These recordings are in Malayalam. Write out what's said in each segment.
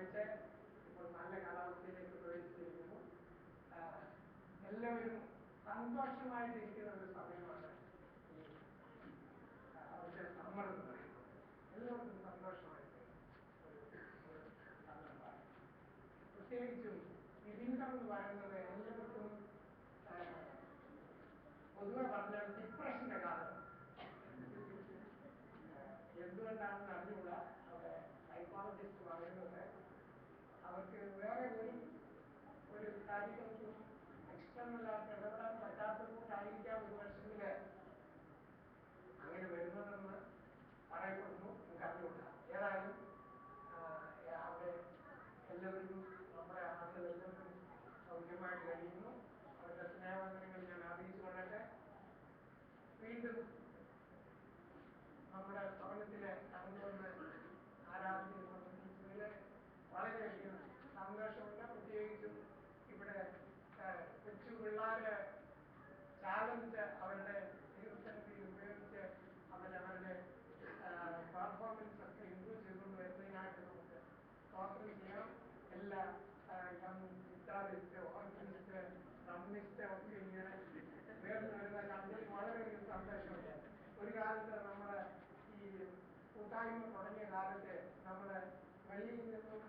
വായിച്ച് ഇപ്പോൾ നല്ല കാലാവസ്ഥയിലേക്ക് പ്രവേശിച്ചിരിക്കുന്നു. എല്ലാവരും സന്തോഷമായിട്ടിരിക്കുന്ന ഒരു സമയമാണ് ഈ അവിടുത്തെ സമ്മർ എന്ന് പറയുന്നത്. എല്ലാവർക്കും സന്തോഷമായിട്ട് ഒരു സന്ദർഭമാണ്. പ്രത്യേകിച്ചും ഈ വിന്റർ എന്ന് പറയുന്നത് എല്ലാവർക്കും പൊതുവെ പറഞ്ഞാൽ ഡിപ്രഷന്റെ കാലം. എന്തുകൊണ്ടാണെന്ന് അറിഞ്ഞുകൂടാ. അവിടെ സൈക്കോളജിസ്റ്റ് പറയുന്നത് അവർക്ക് വേറെ ഒരു കാര്യങ്ങൾക്കും എക്സ്റ്റേണലായിട്ട് ഇടപെടാൻ പറ്റാത്തതുകൊണ്ടായിരിക്കാം ഒരു വർഷത്തില് അങ്ങനെ വരുന്നതെന്ന് പറയപ്പെടുന്നു. നമുക്ക് അറിഞ്ഞുകൂടാ. ഏതായാലും അവിടെ എല്ലാവരും നമ്മുടെ ആളുകളെല്ലാവരും സൗഖ്യമായിട്ട് കഴിയുന്നു. അവരുടെ സ്നേഹവന്ദനങ്ങൾ ഞാൻ അറിയിച്ചു കൊള്ളട്ടെ. വീണ്ടും നമ്മുടെ ഭവനത്തിലെ കടന്നുവന്ന് ആരാധനയിൽ സംബന്ധിച്ചതിൽ വളരെയധികം സന്തോഷമുണ്ട്. പ്രത്യേകിച്ചും ഇവിടെ കൊച്ചു പിള്ളേര് ചാലഞ്ച് അവരുടെ തീർത്ഥത്തിൽ ഉപയോഗിച്ച് അവരവരുടെ പെർഫോമൻസ് ഒക്കെ ഇമ്പ്രൂവ് ചെയ്തുകൊണ്ട് വരുന്നതിനായിട്ട് നമുക്ക് സ്തോത്രം ചെയ്യാം. എല്ലാ ഗിറ്റാറിസ്റ്റ്, ഓർഗനിസ്റ്റ്, ഡ്രമ്മിസ്റ്റ് ഒക്കെ ഇങ്ങനെ ഉയർന്നു വരുന്ന കണ്ടിൽ വളരെയധികം സന്തോഷമുണ്ട്. ഒരു കാലത്ത് നമ്മുടെ ഈ കൂട്ടായ്മ തുടങ്ങിയ കാലത്ത് നമ്മുടെ വെളിയിൽ നിന്നും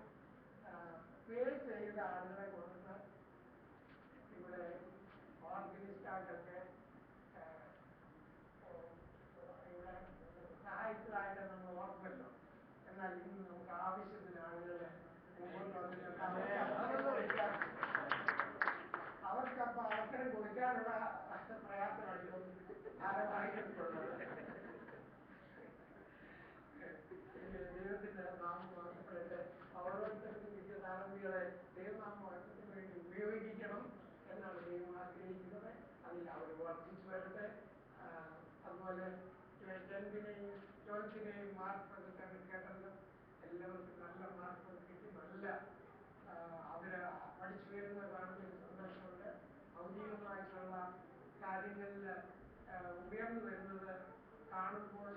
പേ ചെയ്ത ആളുകളെ കൊടുത്ത് ഇവിടെ ഓർഗനിസ്റ്റായിട്ടൊക്കെ ഇവിടെ സഹായിച്ചതായിട്ട് നമ്മൾ ഓർമ്മല്ലോ. എന്നാൽ ഇന്ന് നമുക്ക് ആവശ്യത്തിന് ആളുകളെ മുമ്പോട്ട് വന്നിട്ടുണ്ട്. അവർക്കപ്പോൾ അവസരം കൊടുക്കാനുള്ള പ്രയാസമായിരുന്നു ആരംഭിച്ചിട്ടുള്ളത്. ദൈവത്തിന്റെ നാമം വാഴ്ത്തപ്പെടട്ടെ. ഓരോരുത്തർക്കും കിട്ടിയ താലന്തുകളെ ദൈവനാമം വാഴ്ത്തത്തിന് വേണ്ടി ഉപയോഗിക്കണം എന്നാണ് ദൈവം ആഗ്രഹിക്കുന്നത്. അതിൽ അവർ വർദ്ധിച്ചു വരട്ടെ. അതുപോലെ ട്വൽത്തിനെയും മാർക്ക് കേട്ടത് എല്ലാവർക്കും നല്ല മാർക്ക് കിട്ടി. നല്ല അവര് പഠിച്ചു വരുന്ന കാണുന്നതിൽ സന്തോഷമുണ്ട്. ഔദ്യോഗികമായിട്ടുള്ള കാര്യങ്ങളിൽ ഉയർന്നു വരുന്നത് കാണുമ്പോൾ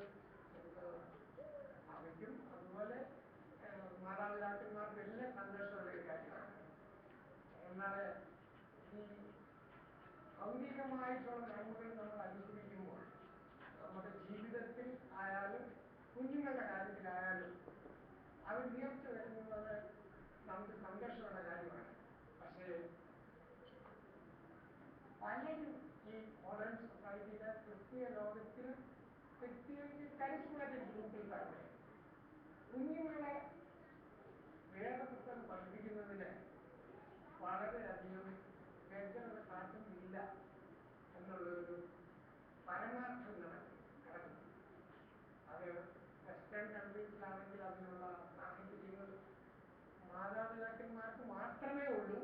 അവയ്ക്കും അതുപോലെ മാതാപിതാക്കന്മാർക്കും എല്ലാം സന്തോഷമുള്ള ഒരു കാര്യമാണ്. എന്നാൽ ഈ ഭൗതികമായിട്ടുള്ള നന്മകൾ നമ്മൾ അനുഭവിക്കുമ്പോൾ നമ്മുടെ ജീവിതത്തിൽ ആയാലും കുഞ്ഞുങ്ങളുടെ കാര്യത്തിലായാലും അവർ ഉയർച്ച വരുന്നത് നമുക്ക് സന്തോഷമുള്ള കാര്യമാണ്. പക്ഷേ പലരും ഈ മോഡേൺ സൊസൈറ്റിയിലെ ക്രിസ്തീയ ലോകത്തിൽ പ്രത്യേകിച്ച് കരിസ്മാറ്റിക് ഗ്രൂപ്പിൽക്കാരുടെ കുഞ്ഞുങ്ങളെ വേദപുസ്തകം പഠിപ്പിക്കുന്നതിന് വളരെയധികം വ്യക്തത കാട്ടുന്നില്ല എന്നുള്ളൊരു പരമാർത്ഥം കിടക്കുന്നു. അത് വെസ്റ്റേൺ കൺട്രീസിലാണെങ്കിൽ അതിനുള്ള സാഹചര്യങ്ങൾ മാതാപിതാക്കന്മാർക്ക് മാത്രമേ ഉള്ളൂ.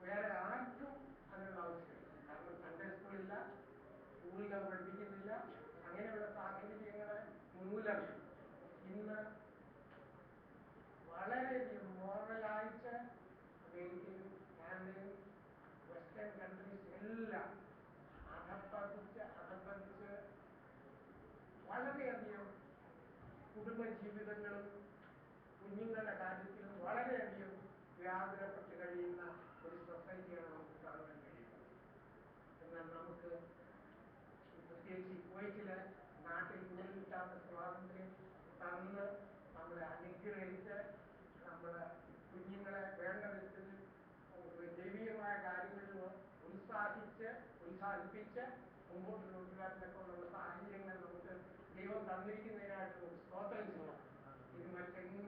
വേറെ ആർക്കും അതിനുള്ള ആവശ്യമില്ല. കാരണം സൺഡേ സ്കൂളില്ല, സ്കൂളിൽ പഠിപ്പിക്കുന്നില്ല. അങ്ങനെയുള്ള സാഹചര്യങ്ങൾ മൂലം ഇന്ന് വളരെയധികം മോറലായിട്ട് അമേരിക്കയും കാനഡയും വെസ്റ്റേൺ കൺട്രീസ് എല്ലാം അധപ്പതിച്ച് വളരെയധികം കുടുംബജീവിതങ്ങളും കുഞ്ഞുങ്ങളുടെ കാര്യത്തിലും വളരെയധികം വ്യാകുലപ്പെട്ട് കഴിയുന്ന ഒരു സൊസൈറ്റിയാണ് നമുക്ക് കാണാൻ കഴിയുന്നത്. എന്നാൽ നമുക്ക് പ്രത്യേകിച്ച് കുവൈറ്റിലെ നാട്ടിൽ കൂടുതൽ കിട്ടാത്ത സ്വാതന്ത്ര്യം തന്ന് നമ്മളെ അനുഗ്രഹിച്ച് നമ്മുടെ കുഞ്ഞുങ്ങളെ വേണ്ട വിധത്തിൽ ദൈവീയമായ കാര്യങ്ങളിൽ ഉത്സാഹിപ്പിച്ച് മുമ്പോട്ട് കൊണ്ടുവരാനൊക്കെ ഉള്ള സാഹചര്യങ്ങൾ നമുക്ക് ദൈവം തന്നിരിക്കുന്നതിനായിട്ട് സ്തോത്രം ചെയ്യാം. ഇത് മറ്റെങ്ങും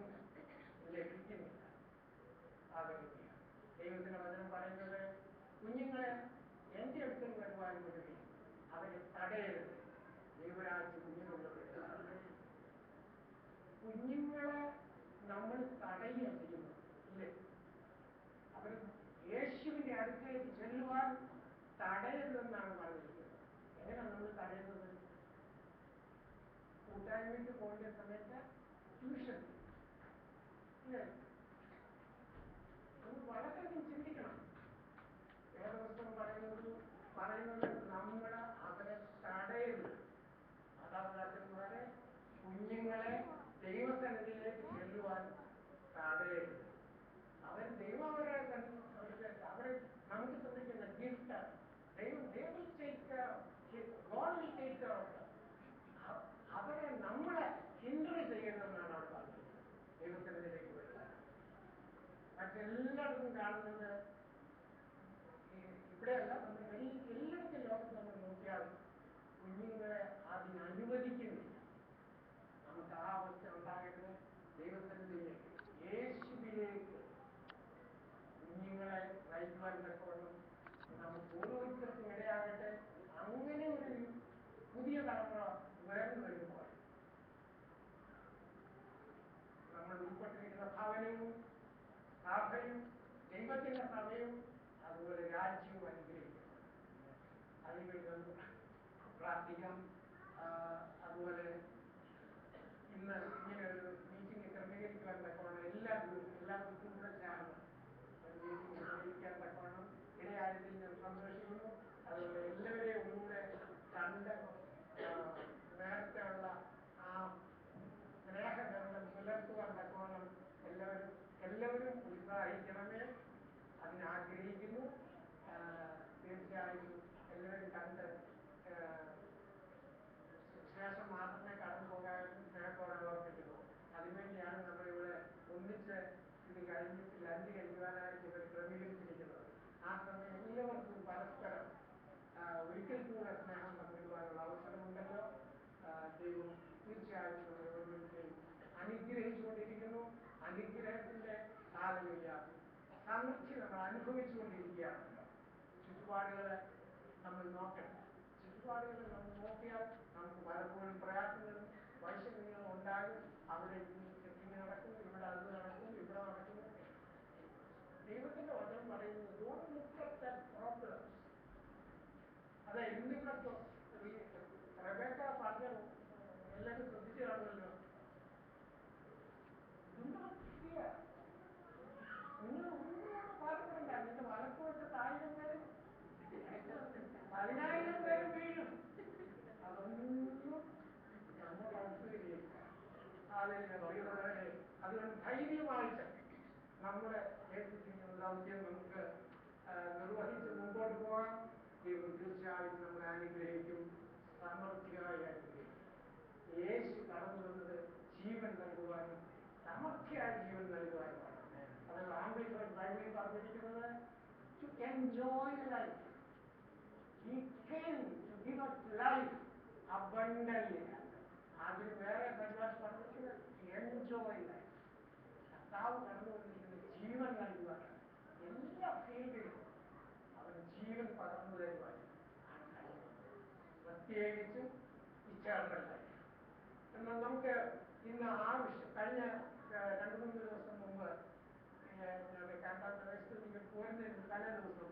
ലഭിക്കുന്നില്ല. ആഗ്രഹിക്കുക. ദൈവത്തിന്റെ വചനം പറയുന്നത് കുഞ്ഞുങ്ങളെ എന്റെ അടുത്തും വരുവാൻ വിടുകയും അവരെ തടയരുത്. ദൈവരാജ്യം കുഞ്ഞുങ്ങളെ നമ്മൾ തടയുക ചെയ്യുന്നു ഇല്ലേ? അവർ യേശുവിന്റെ അടുത്തേക്ക് ചെല്ലുവാൻ തടയരുതെന്നാണ് പറഞ്ഞിരിക്കുന്നത്. എങ്ങനെയാണ് നമ്മൾ തടയുന്നത്? കൂട്ടായ്മയ്ക്ക് പോകേണ്ട സമയത്ത് ട്യൂഷൻ ഇല്ലേ? നമ്മൾ വളരെയധികം ചിന്തിക്കണം. വേദപുസ്തകം പറയുന്നത് നമ്മൾ അവരെ തടയരുത്. മാതാപിതാക്കന്മാരെ കുഞ്ഞുങ്ങളെ ദൈവസന്നിധിയിലേക്ക് ചെല്ലുവാൻ തടയരുത്. ദൈവം അവരെ അവരെ നമുക്ക് തന്നിരിക്കുന്ന ഗിഫ്റ്റാണ്. ദൈവം അവരെ നമ്മളെ ഹിൻഡർ ചെയ്യണമെന്നാണ് അവിടെ പറഞ്ഞത്. ദൈവത്തിനെതിരേക്ക് വരിക. മറ്റെല്ലായിടത്തും കാണുന്നത് ഇവിടെയല്ല, നമ്മൾ എല്ലായിടത്തും ലോകത്ത് നമ്മൾ നോക്കിയാൽ കുഞ്ഞുങ്ങളെ അതിനനുവദിക്കുന്നില്ല. നമുക്ക് ആ അവസ്ഥ ഉണ്ടാകരുത്. ദൈവത്തിനെതിരേക്ക് യേശുവിലേക്ക് കുഞ്ഞുങ്ങളെ നയിക്കുവാൻ തക്കവണ്ണം നമുക്ക് ഓരോരുത്തർക്കും ഇടയാകട്ടെ. അങ്ങനെ ഒരു പുതിയ തലമുറ ഉയർന്നു വരുമ്പോൾ നമ്മൾ ഉൾപ്പെട്ടിരിക്കുന്ന ഭവനവും സഭയും ദൈവത്തിന്റെ സഭയും അതുപോലെ രാജ്യവും അനുഗ്രഹിക്കും. അതിനുവേണ്ടി നമുക്ക് പ്രാർത്ഥിക്കാം. അതുപോലെ ഇന്ന് ഇങ്ങനെ ഒരു മീറ്റിംഗ് ക്രമീകരിക്കുവാൻ തക്കവണ്ണം എല്ലാ ദിവസവും കൂടെ ചേർന്ന് മീറ്റിംഗ് ക്രമീകരിക്കാൻ തക്കവണ്ണം ഇടയായതിൽ ഞാൻ സന്തോഷിക്കുന്നു. അതുപോലെ എല്ലാവരെയും ഒന്നുകൂടെ കണ്ട് നേരത്തെ ഉള്ള ആ സ്നേഹബന്ധം പുലർത്തുവാൻ തക്കവണ്ണം എല്ലാവരും ഉത്സാഹിക്കണമേ. അതിനാഗ്രഹിക്കുന്നു. തീർച്ചയായും എല്ലാവരും കണ്ട് ശേഷം മാത്രമേ കടന്നു പോകാനും സ്നേഹത്തോടെ ഓർമ്മിക്കുന്നു. അതിനുവേണ്ടിയാണ് നമ്മളിവിടെ ഒന്നിച്ച് ഇത് കഴിഞ്ഞിട്ട് ലഞ്ച് കഴിക്കുവാനായിട്ട് ഇവർ ക്രമീകരിച്ചിരിക്കുന്നത്. ആ സമയം എല്ലാവർക്കും പരസ്പരം ഒരിക്കൽ കൂടെ സ്നേഹം പങ്കിടുവാനുള്ള അവസരമുണ്ടല്ലോ. ദൈവം തീർച്ചയായും നമ്മളെ ഓരോരുത്തരെയും അനുഗ്രഹിച്ചുകൊണ്ടിരിക്കുന്നു. അനുഗ്രഹത്തിന്റെ കാലമില്ല, സമൃദ്ധി നമ്മൾ അനുഭവിച്ചുകൊണ്ടിരിക്കുകയാണല്ലോ. ചുറ്റുപാടുകളെ നമ്മൾ നോക്കണം. ചുറ്റുപാടുകളെ നമ്മൾ നോക്കിയാൽ നമുക്ക് പലപ്പോഴും പ്രയാസങ്ങളും വൈഷമ്യങ്ങളും ഉണ്ടാകും. അവിടെ ചെക്കിങ് നടക്കും, ഇവിടെ അത് നടക്കും, ഇവിടെ നടക്കുന്നു. ദൈവത്തിന്റെ വചനം പറയുന്നത് പ്രോബ്ലം. അതെ, ഇന്നിപ്പോ റബേക്ക പറഞ്ഞു, എല്ലാവരും ശ്രദ്ധിച്ചു കാണുമല്ലോ. നിങ്ങൾ ഒന്നും പാടുന്നുണ്ട. നിന്റെ വലപ്പോഴത്തെ 1000 പേരും 10,000 പേരും വീഴും. അതൊന്നും നമ്മൾ അനുസരിക്കുക. അതുകൊണ്ട് ധൈര്യമായിട്ട് നമ്മളെ ഏൽപ്പിച്ചിരിക്കുന്ന ദൗത്യം നമുക്ക് നിർവഹിച്ച് മുമ്പോട്ട് പോകാം. ദൈവം തീർച്ചയായും നമ്മളെ അനുഗ്രഹിക്കും, സമൃദ്ധിയായി അനുഗ്രഹിക്കും. യേശു കടന്നു വന്നത് ജീവൻ നൽകുവാനും സമൃദ്ധിയായ ജീവൻ നൽകുവാനുമാണ്. അത് ആംഗ്ലിക്കൻ ബൈബിളിൽ പറഞ്ഞിരിക്കുന്നത് to enjoy life. He came to give us life abundantly. അതിന് വേറെ പരിഭാഷ പറഞ്ഞിരിക്കുന്നത് എൻജോയ് ലൈഫ്. കർത്താവ് കടന്നു വന്നിരിക്കുന്നത് ജീവൻ നൽകുവാനാണ്. എല്ലാ ഫീൽഡിലും അവന് ജീവൻ പകർന്നു തരുവാൻ ആണ് കഴിയുന്നത്. പ്രത്യേകിച്ചും ഇറ്റേണൽ ലൈഫ്. എന്നാൽ നമുക്ക് ഇന്ന് ആ വിഷയം കഴിഞ്ഞ 2-3 ദിവസം മുമ്പ് ഞാൻ കാനഡ പ്രദേശത്ത് നിങ്ങൾ പോരുന്നതിന് തലേ ദിവസം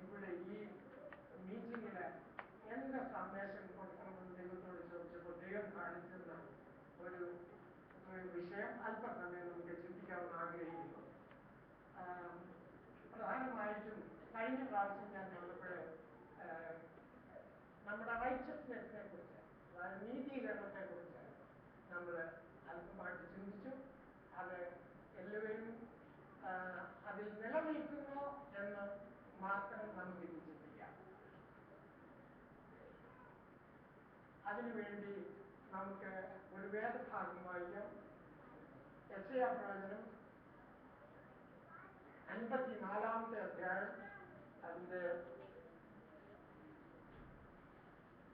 ഇവിടെ ഈ മീറ്റിങ്ങിന് എന്ത് സന്ദേശം കൊടുക്കണമെന്ന് ദൈവത്തോട് ചോദിച്ചപ്പോൾ ദൈവം കാണിച്ചെന്ന ഒരു വിഷയം അല്പസമയം നമുക്ക് ചിന്തിക്കാമെന്ന് ആഗ്രഹിക്കുന്നു. പ്രധാനമായിട്ടും കഴിഞ്ഞ പ്രാവശ്യം ഞാൻ കണ്ടപ്പോൾ നമ്മുടെ റൈച്ചസ്നെസ്സിനെ കുറിച്ച്, അതായത് നീതീകരണത്തെ കുറിച്ച് നമ്മൾ അല്പമായിട്ട് ചിന്തിച്ചു. അത് എല്ലാവരും അതിൽ നിലനിൽക്കുന്നു എന്ന് മാത്രം നമുക്ക് ഇനി ചിന്തിക്കാം. അതിനുവേണ്ടി നമുക്ക് ഒരു വേദഭാഗം വായിക്കാം. യെശയ്യാ പ്രവചനം 54-ാമത്തെ അധ്യായം, അതിന്റെ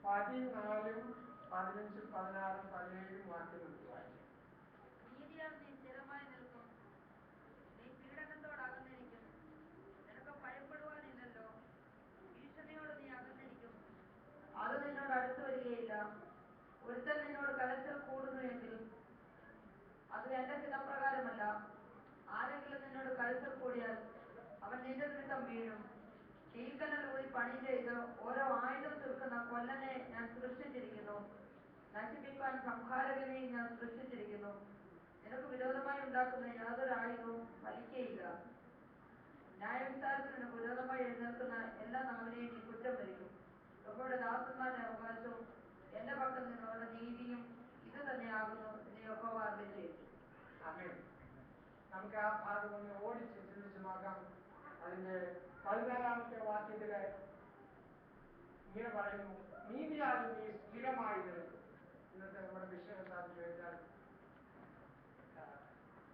14, 15, 16, 17 വാക്യങ്ങൾ വായിക്കും. നീതിയാൽ നീ സ്ഥിരമായി നിൽക്കും, നീ പീഡനത്തോടകന്നിരിക്കും, നിനക്ക് ഭയപ്പെടുവാനില്ലല്ലോ. ഭീഷണിയോട് നീ അകന്നിരിക്കും, അത് നിന്നോട് അടുത്ത് വരികയില്ല. ഒരുത്തൻ നിന്നോട് കലശൽ കൂടുന്നു എങ്കിൽ അത് എന്റെ ഹിതപ്രകാരമല്ല. ആരെങ്കിലും നിന്നോട് കലശൽ കൂടിയാൽ അവൻ നിന്റെ നിമിത്തം വീഴും. തീക്കനലൂടി പണി ചെയ്ത് ഓരോ ആയുധം തീർക്കുന്ന കൊല്ലനെ ഞാൻ സൃഷ്ടിച്ചിരിക്കുന്നു. നശിപ്പിക്കാൻ സംഹാരകനെ ഞാൻ സൃഷ്ടിച്ചിരിക്കുന്നു. നിനക്ക് വിരോധമായി ഉണ്ടാക്കുന്ന യാതൊരു ആയുധവും ഫലിക്കയില്ല. ന്യായവിസ്താരത്തിന് വിരോധമായി എഴുന്നേൽക്കുന്ന എല്ലാ നാവിനെയും നീ കുറ്റം വരിക്കും. യഹോവയുടെ ദാസന്മാരുടെ അവകാശവും എന്റെ പക്കൽ നിന്നുള്ള നീതിയും ഇത് തന്നെയാകുന്നു എന്ന് യഹോവ അരുളിച്ചെയ്തു. ആമേൻ. നമുക്ക് ആ ഭാഗം ഒന്ന് ഓടിച്ച് ചിന്തിച്ച് നോക്കാം. അതിന്റെ 14-ാമത്തെ വാക്യത്തില് ഇങ്ങനെ പറയുന്നു, നീതിയാൽ നീ സ്ഥിരമായി നിൽക്കും. ഇന്നത്തെ നമ്മുടെ വിഷയം എന്താണെന്ന് ചോദിച്ചാൽ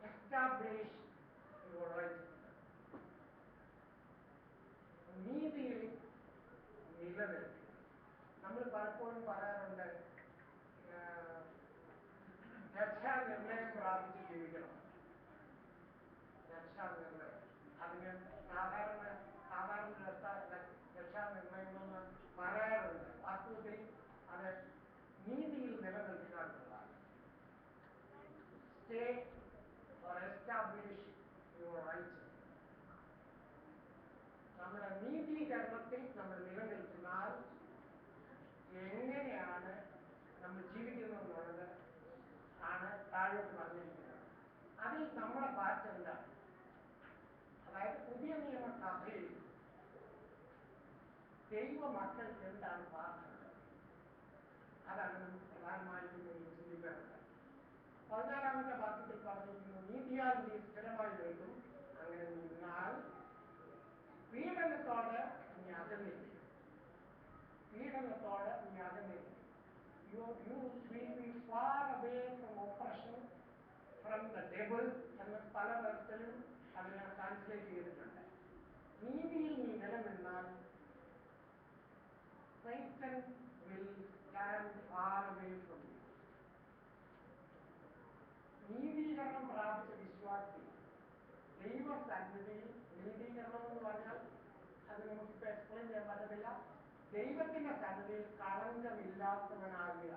എസ്റ്റാബ്ലിഷ് യുവർ റൈറ്റ്സ്നെസ്, നീതിയിൽ നിലനിൽക്കും. നമ്മൾ പലപ്പോഴും പറയാറുണ്ട് രക്ഷാനിർണയം പ്രാപിച്ച് ജീവിക്കണം. രക്ഷാനിർണയം അതിന് സാധാരണ രക്ഷാനിർണയമെന്ന് പറയാറുണ്ട്. വാസ്തവത്തിൽ അത് നീതിയിൽ നിലനിൽക്കുക എന്നുള്ളതാണ്. Stay or establish your rights. നമ്മുടെ നീതീകരണത്തിൽ നമ്മൾ നിലനിൽക്കുന്നാൽ എങ്ങനെയാണ് നമ്മൾ ജീവിക്കുന്നത് എന്നുള്ളത് ആണ് താഴോട്ട് പറഞ്ഞിരിക്കുന്നത്. അതിൽ നമ്മുടെ പാർട്ട് എന്താണ്? അതായത് പുതിയ നിയമസഭയിൽ ദൈവ മക്കൾക്ക് എന്താണ് പാർട്ടുള്ളത്? അതാണ് നമുക്ക് പ്രധാനമായിട്ടും ചിന്തിക്കാറുള്ളത്. 14-ാമത്തെ വാക്യത്തിൽ പറഞ്ഞിരിക്കുന്നു, നീതിയാൽ നീ സ്ഥിരമായി നിൽക്കും. അങ്ങനെ നിന്നാൽ പീഡനത്തോട് നീ അകന്നിരിക്കും. പീഡനത്തോട് നീ അകന്നിരിക്കും. You will be far away from oppression, from the devil എന്ന് പല തരത്തിലും അതിനെ ട്രാൻസ്ലേറ്റ് ചെയ്തിട്ടുണ്ട്. നീതിയിൽ നീ നിലനിന്നാൽ Satan will stand far away from you. നീതീകരണം പ്രാപിച്ച വിശ്വാസി ദൈവസന്നിധിയിൽ, നീതീകരണം എന്ന് പറഞ്ഞാൽ അത് നമുക്കിപ്പോൾ എക്സ്പ്ലെയിൻ ചെയ്യാൻ പറ്റത്തില്ല, ദൈവത്തിന്റെ സന്നിധിയിൽ കളങ്കമില്ലാത്തവനാകുക,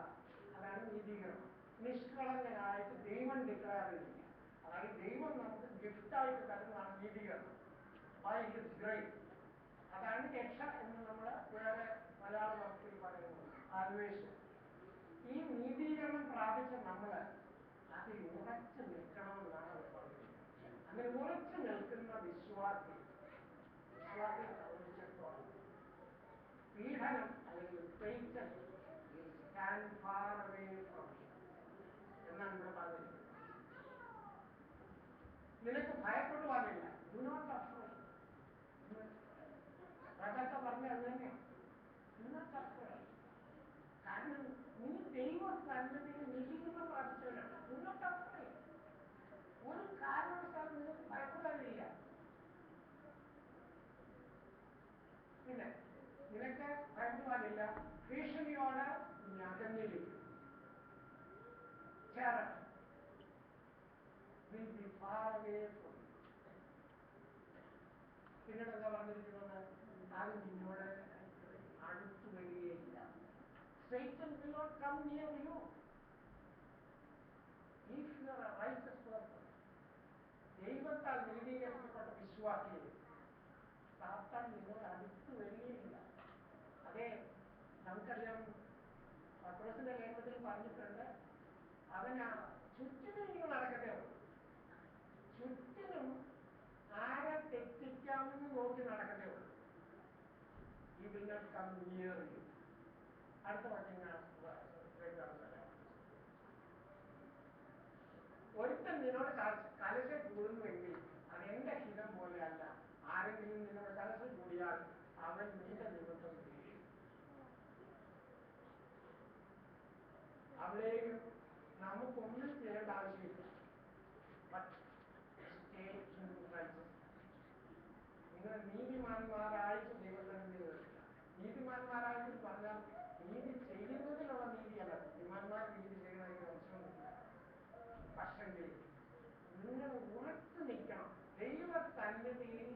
അതാണ് നീതീകരണം. നിഷ്കളങ്കനായിട്ട് ദൈവം ഡിക്ലെയർ ചെയ്യുക, അതായത് ദൈവം നമുക്ക് ഗിഫ്റ്റായിട്ട് തരുന്നതാണ് നീതീകരണം. By his grace. അതാണ് രക്ഷ എന്ന് നമ്മൾ വേറെ മലയാള വാക്കിൽ പറയുന്നത് സാൽവേഷൻ. ഈ നീതീകരണം പ്രാപിച്ച നമ്മൾ അതിൽ ഉറച്ചു നിൽക്കണമെന്നാണ് അവർ പറയുന്നത്. അങ്ങനെ ഉറച്ചു നിൽക്കുന്ന വിശ്വാസത്തെ സംബന്ധിച്ചിടത്തോളം പീഡനം അല്ലെങ്കിൽ Satan will stand far away from you എന്നാണ് ഇവിടെ പറഞ്ഞിരിക്കുന്നത്. നിനക്ക് ഭയപ്പെടുവാനില്ല. Do not afraid. പ്രകാശ പറഞ്ഞ അത് തന്നെയാണ്. Do not afraid. കാരണം നീ ദൈവ സന്നിധിയിൽ നീതീകരണം പ്രാപിച്ചവനാണ്. Do not afraid. ഒരു കാരണവശാലും നിനക്ക് ഭയപ്പെടാനില്ല. പിന്നെ നിനക്ക് ഭയപ്പെടുവാനില്ല. ഭീഷണിയോട് നീ അകന്നിരിക്കും. Terror will be far away from you. പിന്നീട് എന്താ പറഞ്ഞിരിക്കുന്നത്? അത് നിന്നോട് അടുത്തു വരികയില്ല. Satan will not come near you if you are a righteous person. ദൈവത്താൽ നീതീകരിക്കപ്പെട്ട വിശ്വാസിയെ സാത്താൻ നിന്നോട് അടുത്തു വരികയില്ല. അതെ, നമുക്കറിയാം, പത്രോസിന്റെ ലേഖനത്തിൽ പറഞ്ഞിട്ടുണ്ട്, അവന് ചുറ്റിനും നിങ്ങൾ നടക്കത്തേ ഉള്ളൂ. ചുറ്റിനും ആരെ തെറ്റിക്കാമെന്ന് നോക്കി നടക്കത്തേ ഉള്ളൂ. He will not come near you. അടുത്ത വാക്യങ്ങൾ ഒരുത്തൻ നിന്നോട് കലശ കൂടുന്നുവെങ്കിൽ അത് എന്റെ ഹിതം പോലെയല്ല. ആരെങ്കിലും നിന്നോട് കലശ കൂടിയാൽ അവൻ നിന്റെ നിമിത്തം വീഴും. അവിടെയും നമുക്കൊന്നും ചെയ്യേണ്ട ആവശ്യമില്ല. നിങ്ങൾ നീതിമാന്മാരായിട്ട് ദൈവസന്നിധി വരിക. നീതിമാന്മാരായിട്ട് പറഞ്ഞാൽ നീതി ചെയ്യുന്നതിനുള്ള നീതിയല്ല. നീതിമാന്മാർ നീതി ചെയ്യുന്നതിന് ആവശ്യമൊന്നുമില്ല. പക്ഷെങ്കിൽ നിങ്ങൾ ഉറച്ചു നിൽക്കണം. ദൈവസന്നിധിയിൽ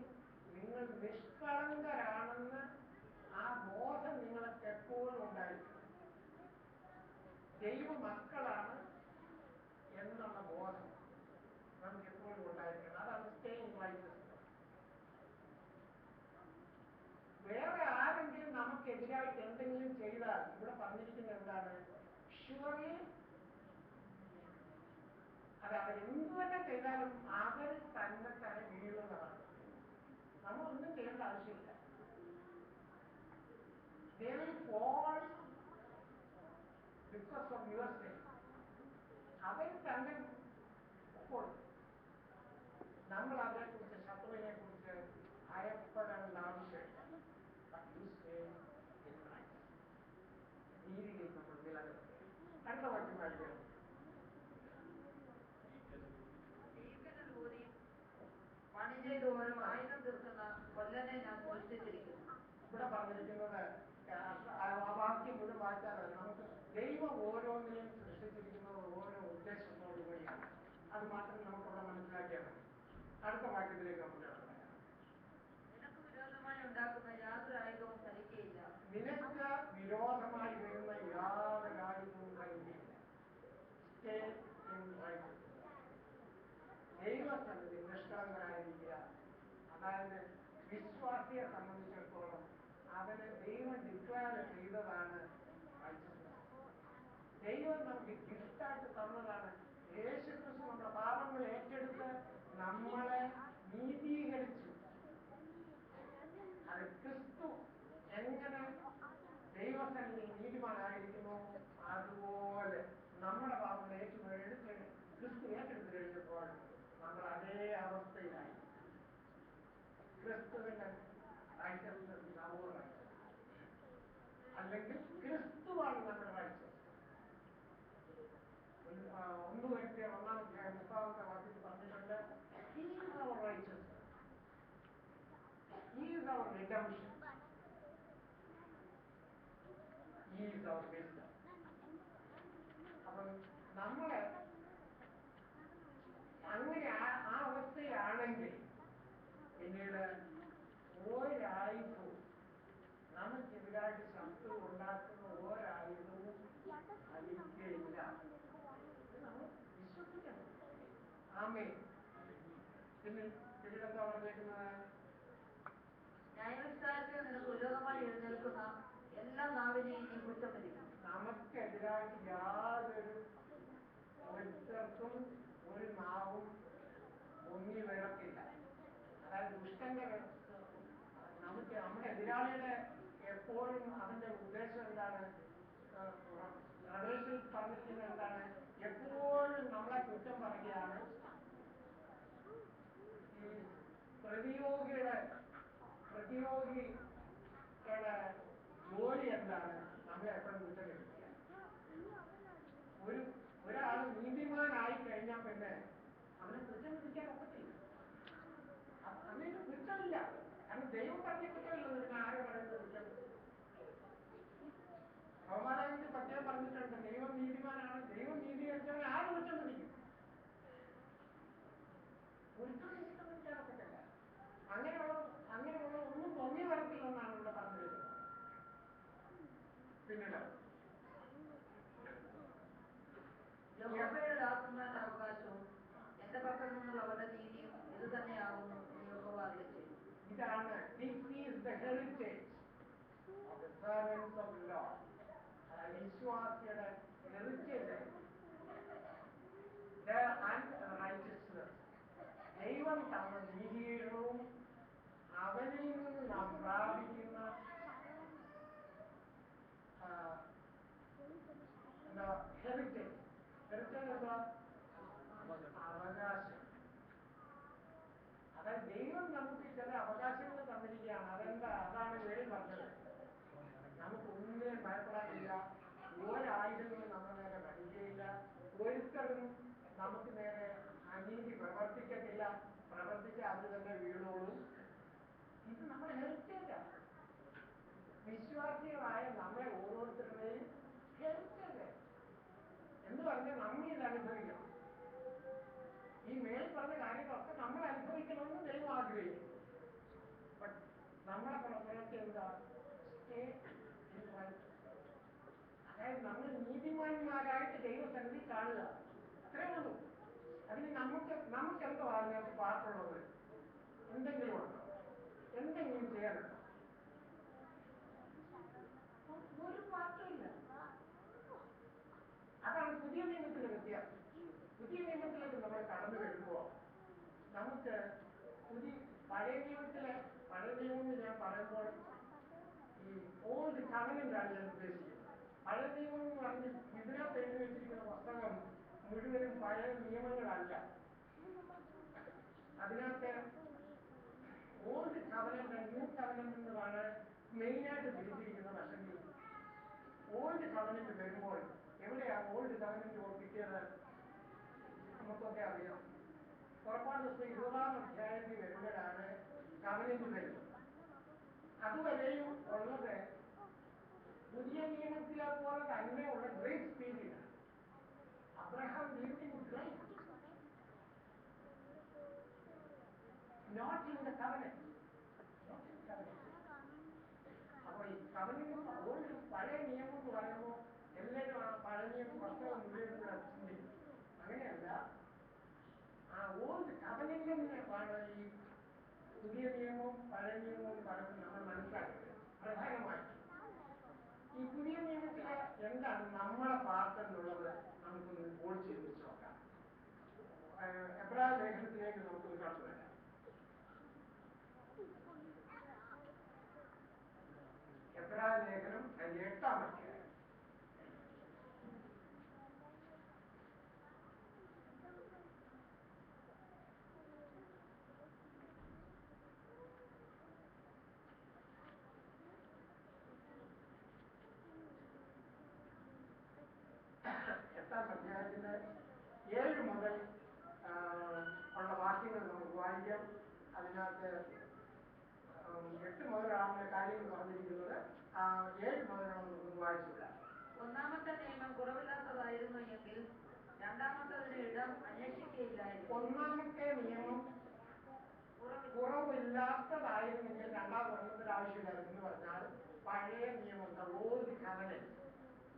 നിങ്ങൾ നിഷ്കളങ്കരാണെന്ന് ആ ബോധം നിങ്ങൾക്ക് എപ്പോഴും ഉണ്ടായിരിക്കണം. ദൈവ മക്കളാണ് എന്നുള്ള ബോധം നമുക്ക് എപ്പോഴും ഉണ്ടായിരിക്കണം. അതാണ് സ്റ്റേയിങ് റൈറ്റ്സ്നെസ്. വേറെ ആരെങ്കിലും നമുക്കെതിരായിട്ട് എന്തെങ്കിലും ചെയ്താൽ ഇവിടെ പറഞ്ഞിരിക്കുന്നത് എന്താണ്? ഷുവർലി അത് അവർ എന്ത് തന്നെ ചെയ്താലും അവർ തന്നെ വീഴുന്നതാണ്. നമ്മളൊന്നും ചെയ്യേണ്ട ആവശ്യമില്ല. They will fall because of your sin. അവർ തന്നെ നമ്മൾ അതേക്കുറിച്ച് ശത്രുവിനെ കുറിച്ച് ഭയപ്പെടേണ്ട ആവശ്യമില്ല. നീതിയിൽ നമ്മൾ നിലനിർത്തുക. അടുത്ത വാക്യം വായിക്കുക. പണിഞ്ഞ തോറും ആയുധം തീർക്കുന്ന കൊല്ലനെ ഞാൻ സൃഷ്ടിച്ചിരിക്കുന്നു. ഇവിടെ പറഞ്ഞിരിക്കുന്നത് ആ വാക്യം മുഴുവൻ വായിച്ചാൽ നമുക്ക് ദൈവം ഓരോന്നിനെയും സൃഷ്ടിച്ചിരിക്കുന്നത് ഓരോ ഉദ്ദേശത്തോടു കൂടിയാണ്. അത് മാത്രം നമുക്കിവിടെ മനസ്സിലാക്കിയാൽ മതി. അടുത്ത വാക്യത്തിലേക്ക് നമുക്ക് കടക്കാം. നിനക്ക് വിരോധമായി ഉണ്ടാക്കുന്ന യാതൊരു ആയുധവും ഫലിക്കുകയില്ല. നിനക്ക് വിരോധമായി വരുന്ന യാതൊരു ആയുധവും ഫലിക്കുകയില്ല. ദൈവസന്നിധി നിഷ്കളങ്കരായിരിക്കുക. അതായത് വിശ്വാസിയെ സംബന്ധിച്ചിടത്തോളം അവന് ദൈവം ഡിക്ലെയർ ചെയ്തതാണ് righteousness. ദൈവം നമുക്ക് ഗിഫ്റ്റായിട്ട് തന്നതാണ്. യേശുക്രിസ്തു നമ്മുടെ പാപങ്ങൾ ഏറ്റെടുത്ത് നമ്മളെ നീതീകരിച്ചു. അത് ക്രിസ്തു എങ്ങനെ ദൈവസന്നിധി നീതിമാനായിരിക്കുന്നു അതുപോലെ നമ്മുടെ പാപങ്ങൾ എടുത്ത് ക്രിസ്തു ഏറ്റെടുത്ത് കഴിഞ്ഞപ്പോൾ നമ്മൾ അതേ അവസ്ഥയിലായി. ക്രിസ്തുവിന്റെ righteousness is our righteousness. അല്ലെങ്കിൽ ക്രിസ്തുവാണ് നമ്മുടെ righteousness. 1 Corinthians 1-30 വാക്യത്തിൽ പറഞ്ഞിട്ടുണ്ട്, He is our righteousness. He is our redemption. He is our wisdom. അപ്പം നമ്മളെ അങ്ങനെ ആ അവസ്ഥയിലാണെങ്കിൽ പിന്നീട് ഒരായുധവും നമുക്കെതിരായിട്ട് ശത്രു ഉണ്ടാക്കുന്ന ഒരായുധവും ഫലിക്കുകയില്ല. നമ്മൾ വിശ്വസിക്കണം. ആമേൻ. പിന്നെ പിന്നീടെന്താ പറഞ്ഞേക്കുന്നത്? ന്യായവിസ്താരത്തിൽ നിനക്ക് വിരോധമായി എഴുന്നേൽക്കുന്ന എല്ലാ നാവിനെയും നീ കുറ്റം വിധിക്കും. നമുക്കെതിരായിട്ട് യാതൊരു ഒരുത്തർക്കും ഒരു നാവും ഒന്നി വരത്തില്ല. അതായത് ദുഷ്ടന്റെ നമുക്ക് നമ്മുടെ എതിരാളിയുടെ എപ്പോഴും അതിന്റെ ഉദ്ദേശം എന്താണ്? പ്രവേശിൽ പറഞ്ഞിരിക്കുന്നത് എന്താണ്? എപ്പോഴും നമ്മളെ കുറ്റം പറയുകയാണ്. ഈ പ്രതിയോഗിയുടെ ജോലി എന്താണ്? നമ്മളെ എപ്പോഴും കുറ്റം കിട്ടുക. ഒരാൾ നീതിമാനായി കഴിഞ്ഞാൽ പിന്നെ അവനെ കുറ്റം വിധിക്കാൻ ഒക്കത്തില്ല. അതിന് കുറ്റമില്ല. കാരണം ദൈവം പറഞ്ഞ കുറ്റമില്ല. പിന്നെ ആരും പറയുന്നത് കുറ്റം? റോമാലേഖനത്തിൽ പ്രത്യേകം പറഞ്ഞിട്ടുണ്ട്, ദൈവം നീതിമാനാണ്. ദൈവം നീതീകരിച്ചവനെ ആരും കുറ്റം വിധിക്കും? ഒരിക്കലും കുറ്റം വിധിക്കാൻ ഒക്കത്തില്ല. അങ്ങനെയുള്ള ഒന്നും പൊങ്ങി വരത്തില്ലെന്നാണ് ഇവിടെ പറഞ്ഞിരിക്കുന്നത്. പിന്നീട് യഹോവയുടെ ദാസന്മാരുടെ അവകാശവും എന്റെ പക്കൽ നിന്നുള്ള അവരുടെ നീതിയും ഇത് തന്നെയാകുന്നു എന്ന് യഹോവ അരുളിച്ചെയ്തു. ഇതാണ് this is the heritage of the servants of the Lord. വിശ്വാസിയുടെ heritage, their unrighteousness. ദൈവം തന്ന നീതിയും അവനിൽ നിന്ന് നാം പ്രാപിക്കുന്ന എന്താ ഹെറിറ്റേജ് എന്താ? അവകാശം. അതായത് ദൈവം നമുക്ക് ചില അവകാശങ്ങൾ തന്നിരിക്കുകയാണ്. അതാണ് വേറെ പറഞ്ഞത്. നമുക്ക് ഒന്നിനും ഭയപ്പെടാനില്ല. ഒരായുധങ്ങളും നമ്മുടെ നേരെ വരികയില്ല. ഒരുത്തരും നമുക്ക് നേരെ അനീതി പ്രവർത്തിക്കത്തില്ല. പ്രവർത്തിച്ച് അത് തന്നെ വീണോളും. ഇത് നമ്മുടെ ഹെറിറ്റേജാണ്. വിശ്വാസികളായ നമ്മളെ ഓരോരുത്തരുടെയും ഹെറിറ്റേജ് എന്ന് പറഞ്ഞാൽ നമ്മൾ ഇത് അനുഭവിക്കണം. ഈ മേൽ പറഞ്ഞ കാര്യങ്ങളൊക്കെ നമ്മൾ അനുഭവിക്കണമെന്ന് ദൈവം ആഗ്രഹിക്കും. ബട്ട് നമ്മളെ പ്രവർത്തി എന്താ? അതായത് നമ്മൾ നീതിമാന്മാരായിട്ട് ദൈവസന്നിധി കാണുക. അത്രേ ഉള്ളൂ. അതിന് നമുക്കെന്തോ അതിനകത്ത് പാർട്ടുള്ളത്? എന്തെങ്കിലും ഉണ്ടോ? എന്തെങ്കിലും ചെയ്യാനുണ്ടോ? ഒരു പാർട്ടില്ല. അതാണ് പുതിയ നിയമത്തിലെ വ്യത്യാസം. പുതിയ നിയമത്തിലേക്ക് നമ്മൾ കടന്നു വരുമ്പോൾ നമുക്ക് പഴയ നിയമം ഞാൻ പറയുമ്പോൾ ഈ ഓൾഡ് കവനന്റാണ് ഞാൻ ഉദ്ദേശിക്കുന്നത്. പഴയ നിയമം എന്ന് പറഞ്ഞ് ഇതിനകത്ത് എഴുതി വെച്ചിരിക്കുന്ന പുസ്തകം മുഴുവനും പഴയ നിയമങ്ങളല്ല. അതിനകത്ത് ന്യൂ കവനന്റ് എന്നതാണ് മെയിനായിട്ട് തിരിച്ചിരിക്കുന്ന. പക്ഷെങ്കിൽ ഓൾഡ് കവനന്റ് വരുമ്പോൾ എവിടെയാണ് ഓൾഡ് കവനന്റ് കിട്ടിയത്? നമുക്കൊക്കെ അറിയാം. പുറപ്പാട് ദിവസം 20-ാം അധ്യായത്തിൽ വരുമ്പോഴാണ് കവനന്റ് വരുന്നത്. അതുവരെയും ഉള്ളത് പുതിയ നിയമത്തിലെ പോലെ തന്നെയുള്ള grace period. Abraham lived in grace, not in the covenant. അപ്പോൾ ഈ കവനന്റ് ഓൾഡ് പഴയ നിയമം എന്ന് പറയുമ്പോൾ എല്ലാവരും ആ പഴയ നിയമം വസ്ത്രം മുഴുവൻ ചിന്തിക്കും. അങ്ങനെയല്ല, ആ ഓൾഡ് കവനന്റിനെയാണ് ഈ പുതിയ നിയമവും പഴയ നിയമവും പറയുന്നത് നമ്മൾ മനസ്സിലാക്കുന്നത്. പ്രധാനമായിട്ട് ഈ പുതിയ നിയമത്തില് എന്താണ് നമ്മളെ പാർട്ട് എന്നുള്ളത് നമുക്കൊന്ന് ഓടി ചിന്തിച്ച് നോക്കാം. എബ്രായ ലേഖനത്തിലേക്ക് നമുക്കൊന്ന് കടന്നു വരാം. എബ്രായ ലേഖനം അതിന്റെ 8-ാം അധ്യായം. അധ്യായത്തിന്റെ 7 മുതൽ ഉള്ള വാക്യങ്ങൾ നമുക്ക് വായിക്കാം. അതിനകത്ത് 8 മുതലാണ് കാര്യങ്ങൾ പറഞ്ഞിരിക്കുന്നത്. 7 മുതലാണ് നമുക്ക് വായിച്ചില്ല. ഒന്നാമത്തെ നിയമം കുറവില്ലാത്തതായിരുന്നു എങ്കിൽ രണ്ടാമത്തതിന് ഇടം അന്വേഷിക്കുകയില്ലായിരുന്നു. ഒന്നാമത്തെ നിയമം കുറവില്ലാത്തതായിരുന്നെങ്കിൽ രണ്ടാമത്തെ ആവശ്യമില്ലായിരുന്നു എന്ന് പറഞ്ഞാൽ പഴയ നിയമം ഓൾഡ് കവനന്റ്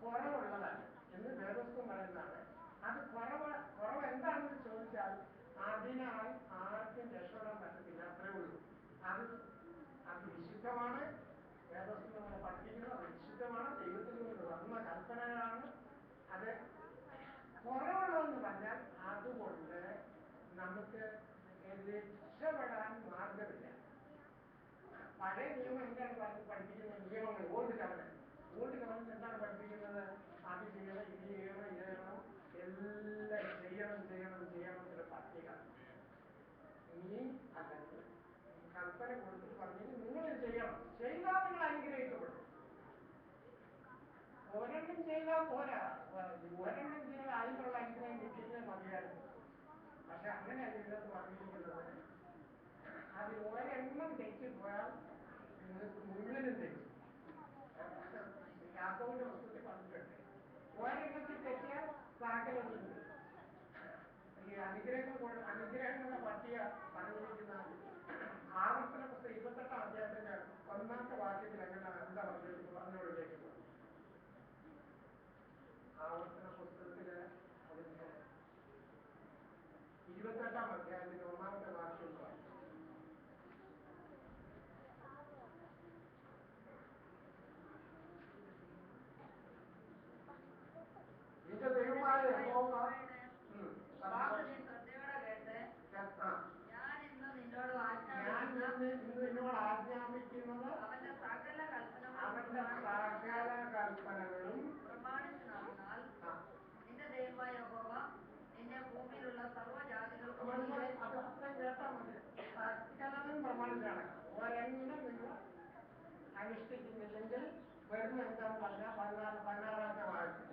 കുറവുള്ളതല്ല എന്ന് വേദപുസ്തകം പറയുന്നതാണ്. അത് കുറവ് എന്താണെന്ന് ചോദിച്ചാൽ അതിനാൽ ആർക്കും രക്ഷപ്പെടാൻ പറ്റത്തില്ല, അത്രേ ഉള്ളൂ. അത് വിശുദ്ധമാണ്. വേദപുസ്തകം നമ്മളെ പഠിപ്പിക്കുന്നത് അത് വിശുദ്ധമാണ്. ദൈവത്തിൽ നിന്ന് വന്ന കൽപ്പനകളാണ്. അത് കുറവുള്ളതെന്ന് പറഞ്ഞാൽ അതുകൊണ്ട് നമുക്ക് രക്ഷപ്പെടാൻ മാർഗമില്ല. പഴയ നിയമം എന്താണ് പഠിപ്പിക്കുന്നത്? നിയമങ്ങൾ ഓൾഡ് കവനന്റ്. ഓൾഡ് കവനന്റ് എന്താണ് പഠിപ്പിക്കുന്നത്? അത് ചെയ്യണം, ഇത് ചെയ്യണം, ഇത് ചെയ്യണം, എല്ലാം ചെയ്യണം ചില പട്ടിക. നീ അല്ലെങ്കിൽ കൽപ്പന കൊടുത്തിട്ട് പറഞ്ഞിട്ട് നിങ്ങൾ ചെയ്യണം. ചെയ്താൽ നിങ്ങൾ അനുഗ്രഹിക്കപ്പെടും. ഒരെണ്ണം ചെയ്താൽ പോരാ. ഒരെണ്ണം ചെയ്താൽ അതിനുള്ള അനുഗ്രഹം കിട്ടിയേ മതിയായിരുന്നു. പക്ഷെ അങ്ങനെയല്ല ഇതിനകത്ത് പറഞ്ഞിരിക്കുന്നത്. അതിൽ ഒരെണ്ണം തെറ്റിപ്പോയാൽ നിങ്ങൾക്ക് മുഴുവനും തെറ്റും. യാക്കോബിന്റെ പുസ്തകത്തിൽ പറഞ്ഞിട്ടുണ്ട്, ഒരെണ്ണത്തിൽ തെറ്റിയാൽ സകലതും. ഈ അനുഗ്രഹങ്ങളുടെ പട്ടിക പറഞ്ഞിരിക്കുന്ന ആവർത്തന പുസ്തകം 28-ാം അധ്യായത്തിന്റെ 1-ാമത്തെ വാക്യത്തിൽ എന്താ പറഞ്ഞിരിക്കുന്നത് പറഞ്ഞോട് കേൾക്കുന്നത്. ആവർത്തന പുസ്തകത്തില് അതിന്റെ 28-ാം അധ്യായത്തിന്റെ 1-ാമത്തെ വാക്യം എന്ന് പറയും. നിന്റെ ദൈവമായ യഹോവ ഞാൻ ഇന്ന് നിന്നോട് ആജ്ഞാപിക്കുന്നത് അവന്റെ സകല കൽപ്പനകളും പ്രമാണിച്ചു നടന്നാൽ നിന്റെ ദൈവമായ യഹോവ നിന്നെ ഭൂമിയിലുള്ള സർവ്വജാതികൾക്കും കേട്ടാൽ മതി. സകലതും പ്രമാണിച്ചാണ്. ഒരെണ്ണം നിങ്ങൾ അനുഷ്ഠിക്കുന്നില്ലെങ്കിൽ വരുന്ന എന്താന്ന് പറഞ്ഞാൽ 16-ാമത്തെ വാക്യം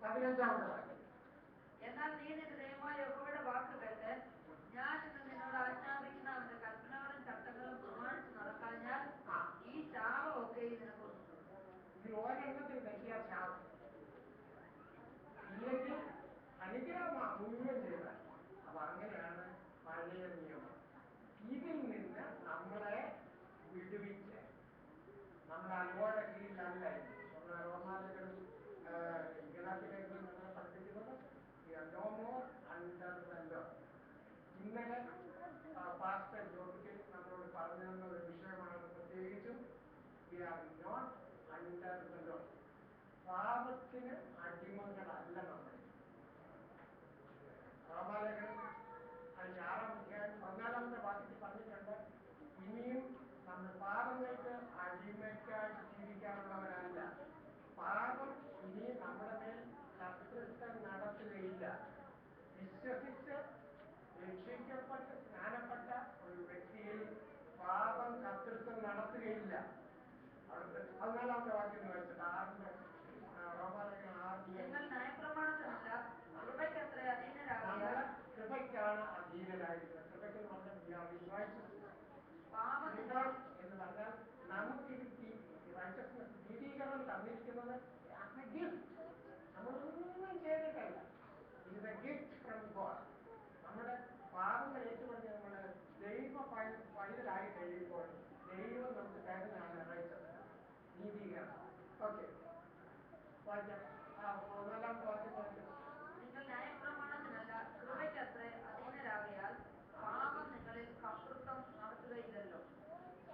15-ാമത്തെ വാക്യം. എന്നാൽ നീ നിന്റെ ദൈവമായ യഹോവയുടെ വാക്ക് കേട്ട് ഞാൻ ഇന്ന് നിന്നോട് ആജ്ഞാപിക്കുന്ന അവന്റെ കൽപ്പനകളും ചട്ടങ്ങളും പ്രമാണിച്ച് നടക്കാഞ്ഞാൽ ഈ ശാപമൊക്കെ നിനക്ക് ഇതിൽ ഒരെണ്ണത്തിൽ തെറ്റിയാൽ ശാപം, ഇല്ലെങ്കിൽ അനുഗ്രഹം മുഴുവൻ ചെയ്താൽ. അപ്പൊ അങ്ങനെയാണ് പഴയ നിയമം. ഇതിൽ നിന്ന് നമ്മളെ വിടുവിച്ച് നമ്മൾ അലോയുടെ കീഴിലല്ല. നമ്മൾ റോമാലേഖനം ഗലാത്യലേഖനം നമ്മളെ പഠിപ്പിക്കുന്നത് no more under the law. ഇന്നലെ പാസ്റ്റർ ജോർജ് നമ്മളോട് പറഞ്ഞു തന്ന ഒരു വിഷയമാണ്. പ്രത്യേകിച്ചും we are not under the law. പാപത്തിന് അടിമകളല്ല നമ്മൾ. റോമാലേഖനം അതിന്റെ 6-ാം അധ്യായം 14-ാമത്തെ വാക്യത്തിൽ പറഞ്ഞിട്ടുണ്ട്, ഇനിയും നമ്മൾ പാപങ്ങൾക്ക് അടിമയ്ക്കായിട്ട് ജീവിക്കാനുള്ളവരല്ല. പാപം ഇനി നമ്മുടെ മേൽ കർത്തൃത്വം നടത്തുകയില്ല. വിശ്വസിച്ച് രക്ഷിക്കപ്പെട്ട് സ്നാനപ്പെട്ട ഒരു വ്യക്തിയിൽ പാപം കർത്തൃത്വം നടത്തുകയില്ല. അവിടെ 14-ാമത്തെ വാക്യം വായിച്ചിട്ട് 6-ന്റെ റോമാലേഖനം 6-ന്റെ നമ്മള് കൃപയ്ക്കാണ് അധീനരായിരിക്കുന്നത്. കൃപയ്ക്ക് എന്ന് പറഞ്ഞാൽ എന്ന് പറഞ്ഞാൽ നമുക്ക് റൈച്ചസ്നെസ് നീതീകരണം തന്നിരിക്കുന്നത് നമ്മളൊന്നും ചെയ്തിട്ടല്ല. ഇത് എ ഗിഫ്റ്റ് ഫ്രം ഗോഡ്. നമ്മുടെ പാപങ്ങൾ ഏറ്റുപറഞ്ഞ് നമ്മൾ ദൈവ പൈതലായി കഴിയുമ്പോൾ ദൈവം നമുക്ക് തരുന്നതാണ് റൈച്ചസ്നെസ്, നീതീകരണം. ഓക്കെ, വായിക്കാം. 14-ാമത്തെ വാക്യം വായിക്കാം. നിങ്ങൾ ന്യായപ്രമാണത്തിനല്ല കൃപയ്ക്കത്രേ അധീനരാകയാൽ പാപം നിങ്ങളിൽ കർത്തൃത്വം നടത്തുകയില്ലല്ലോ.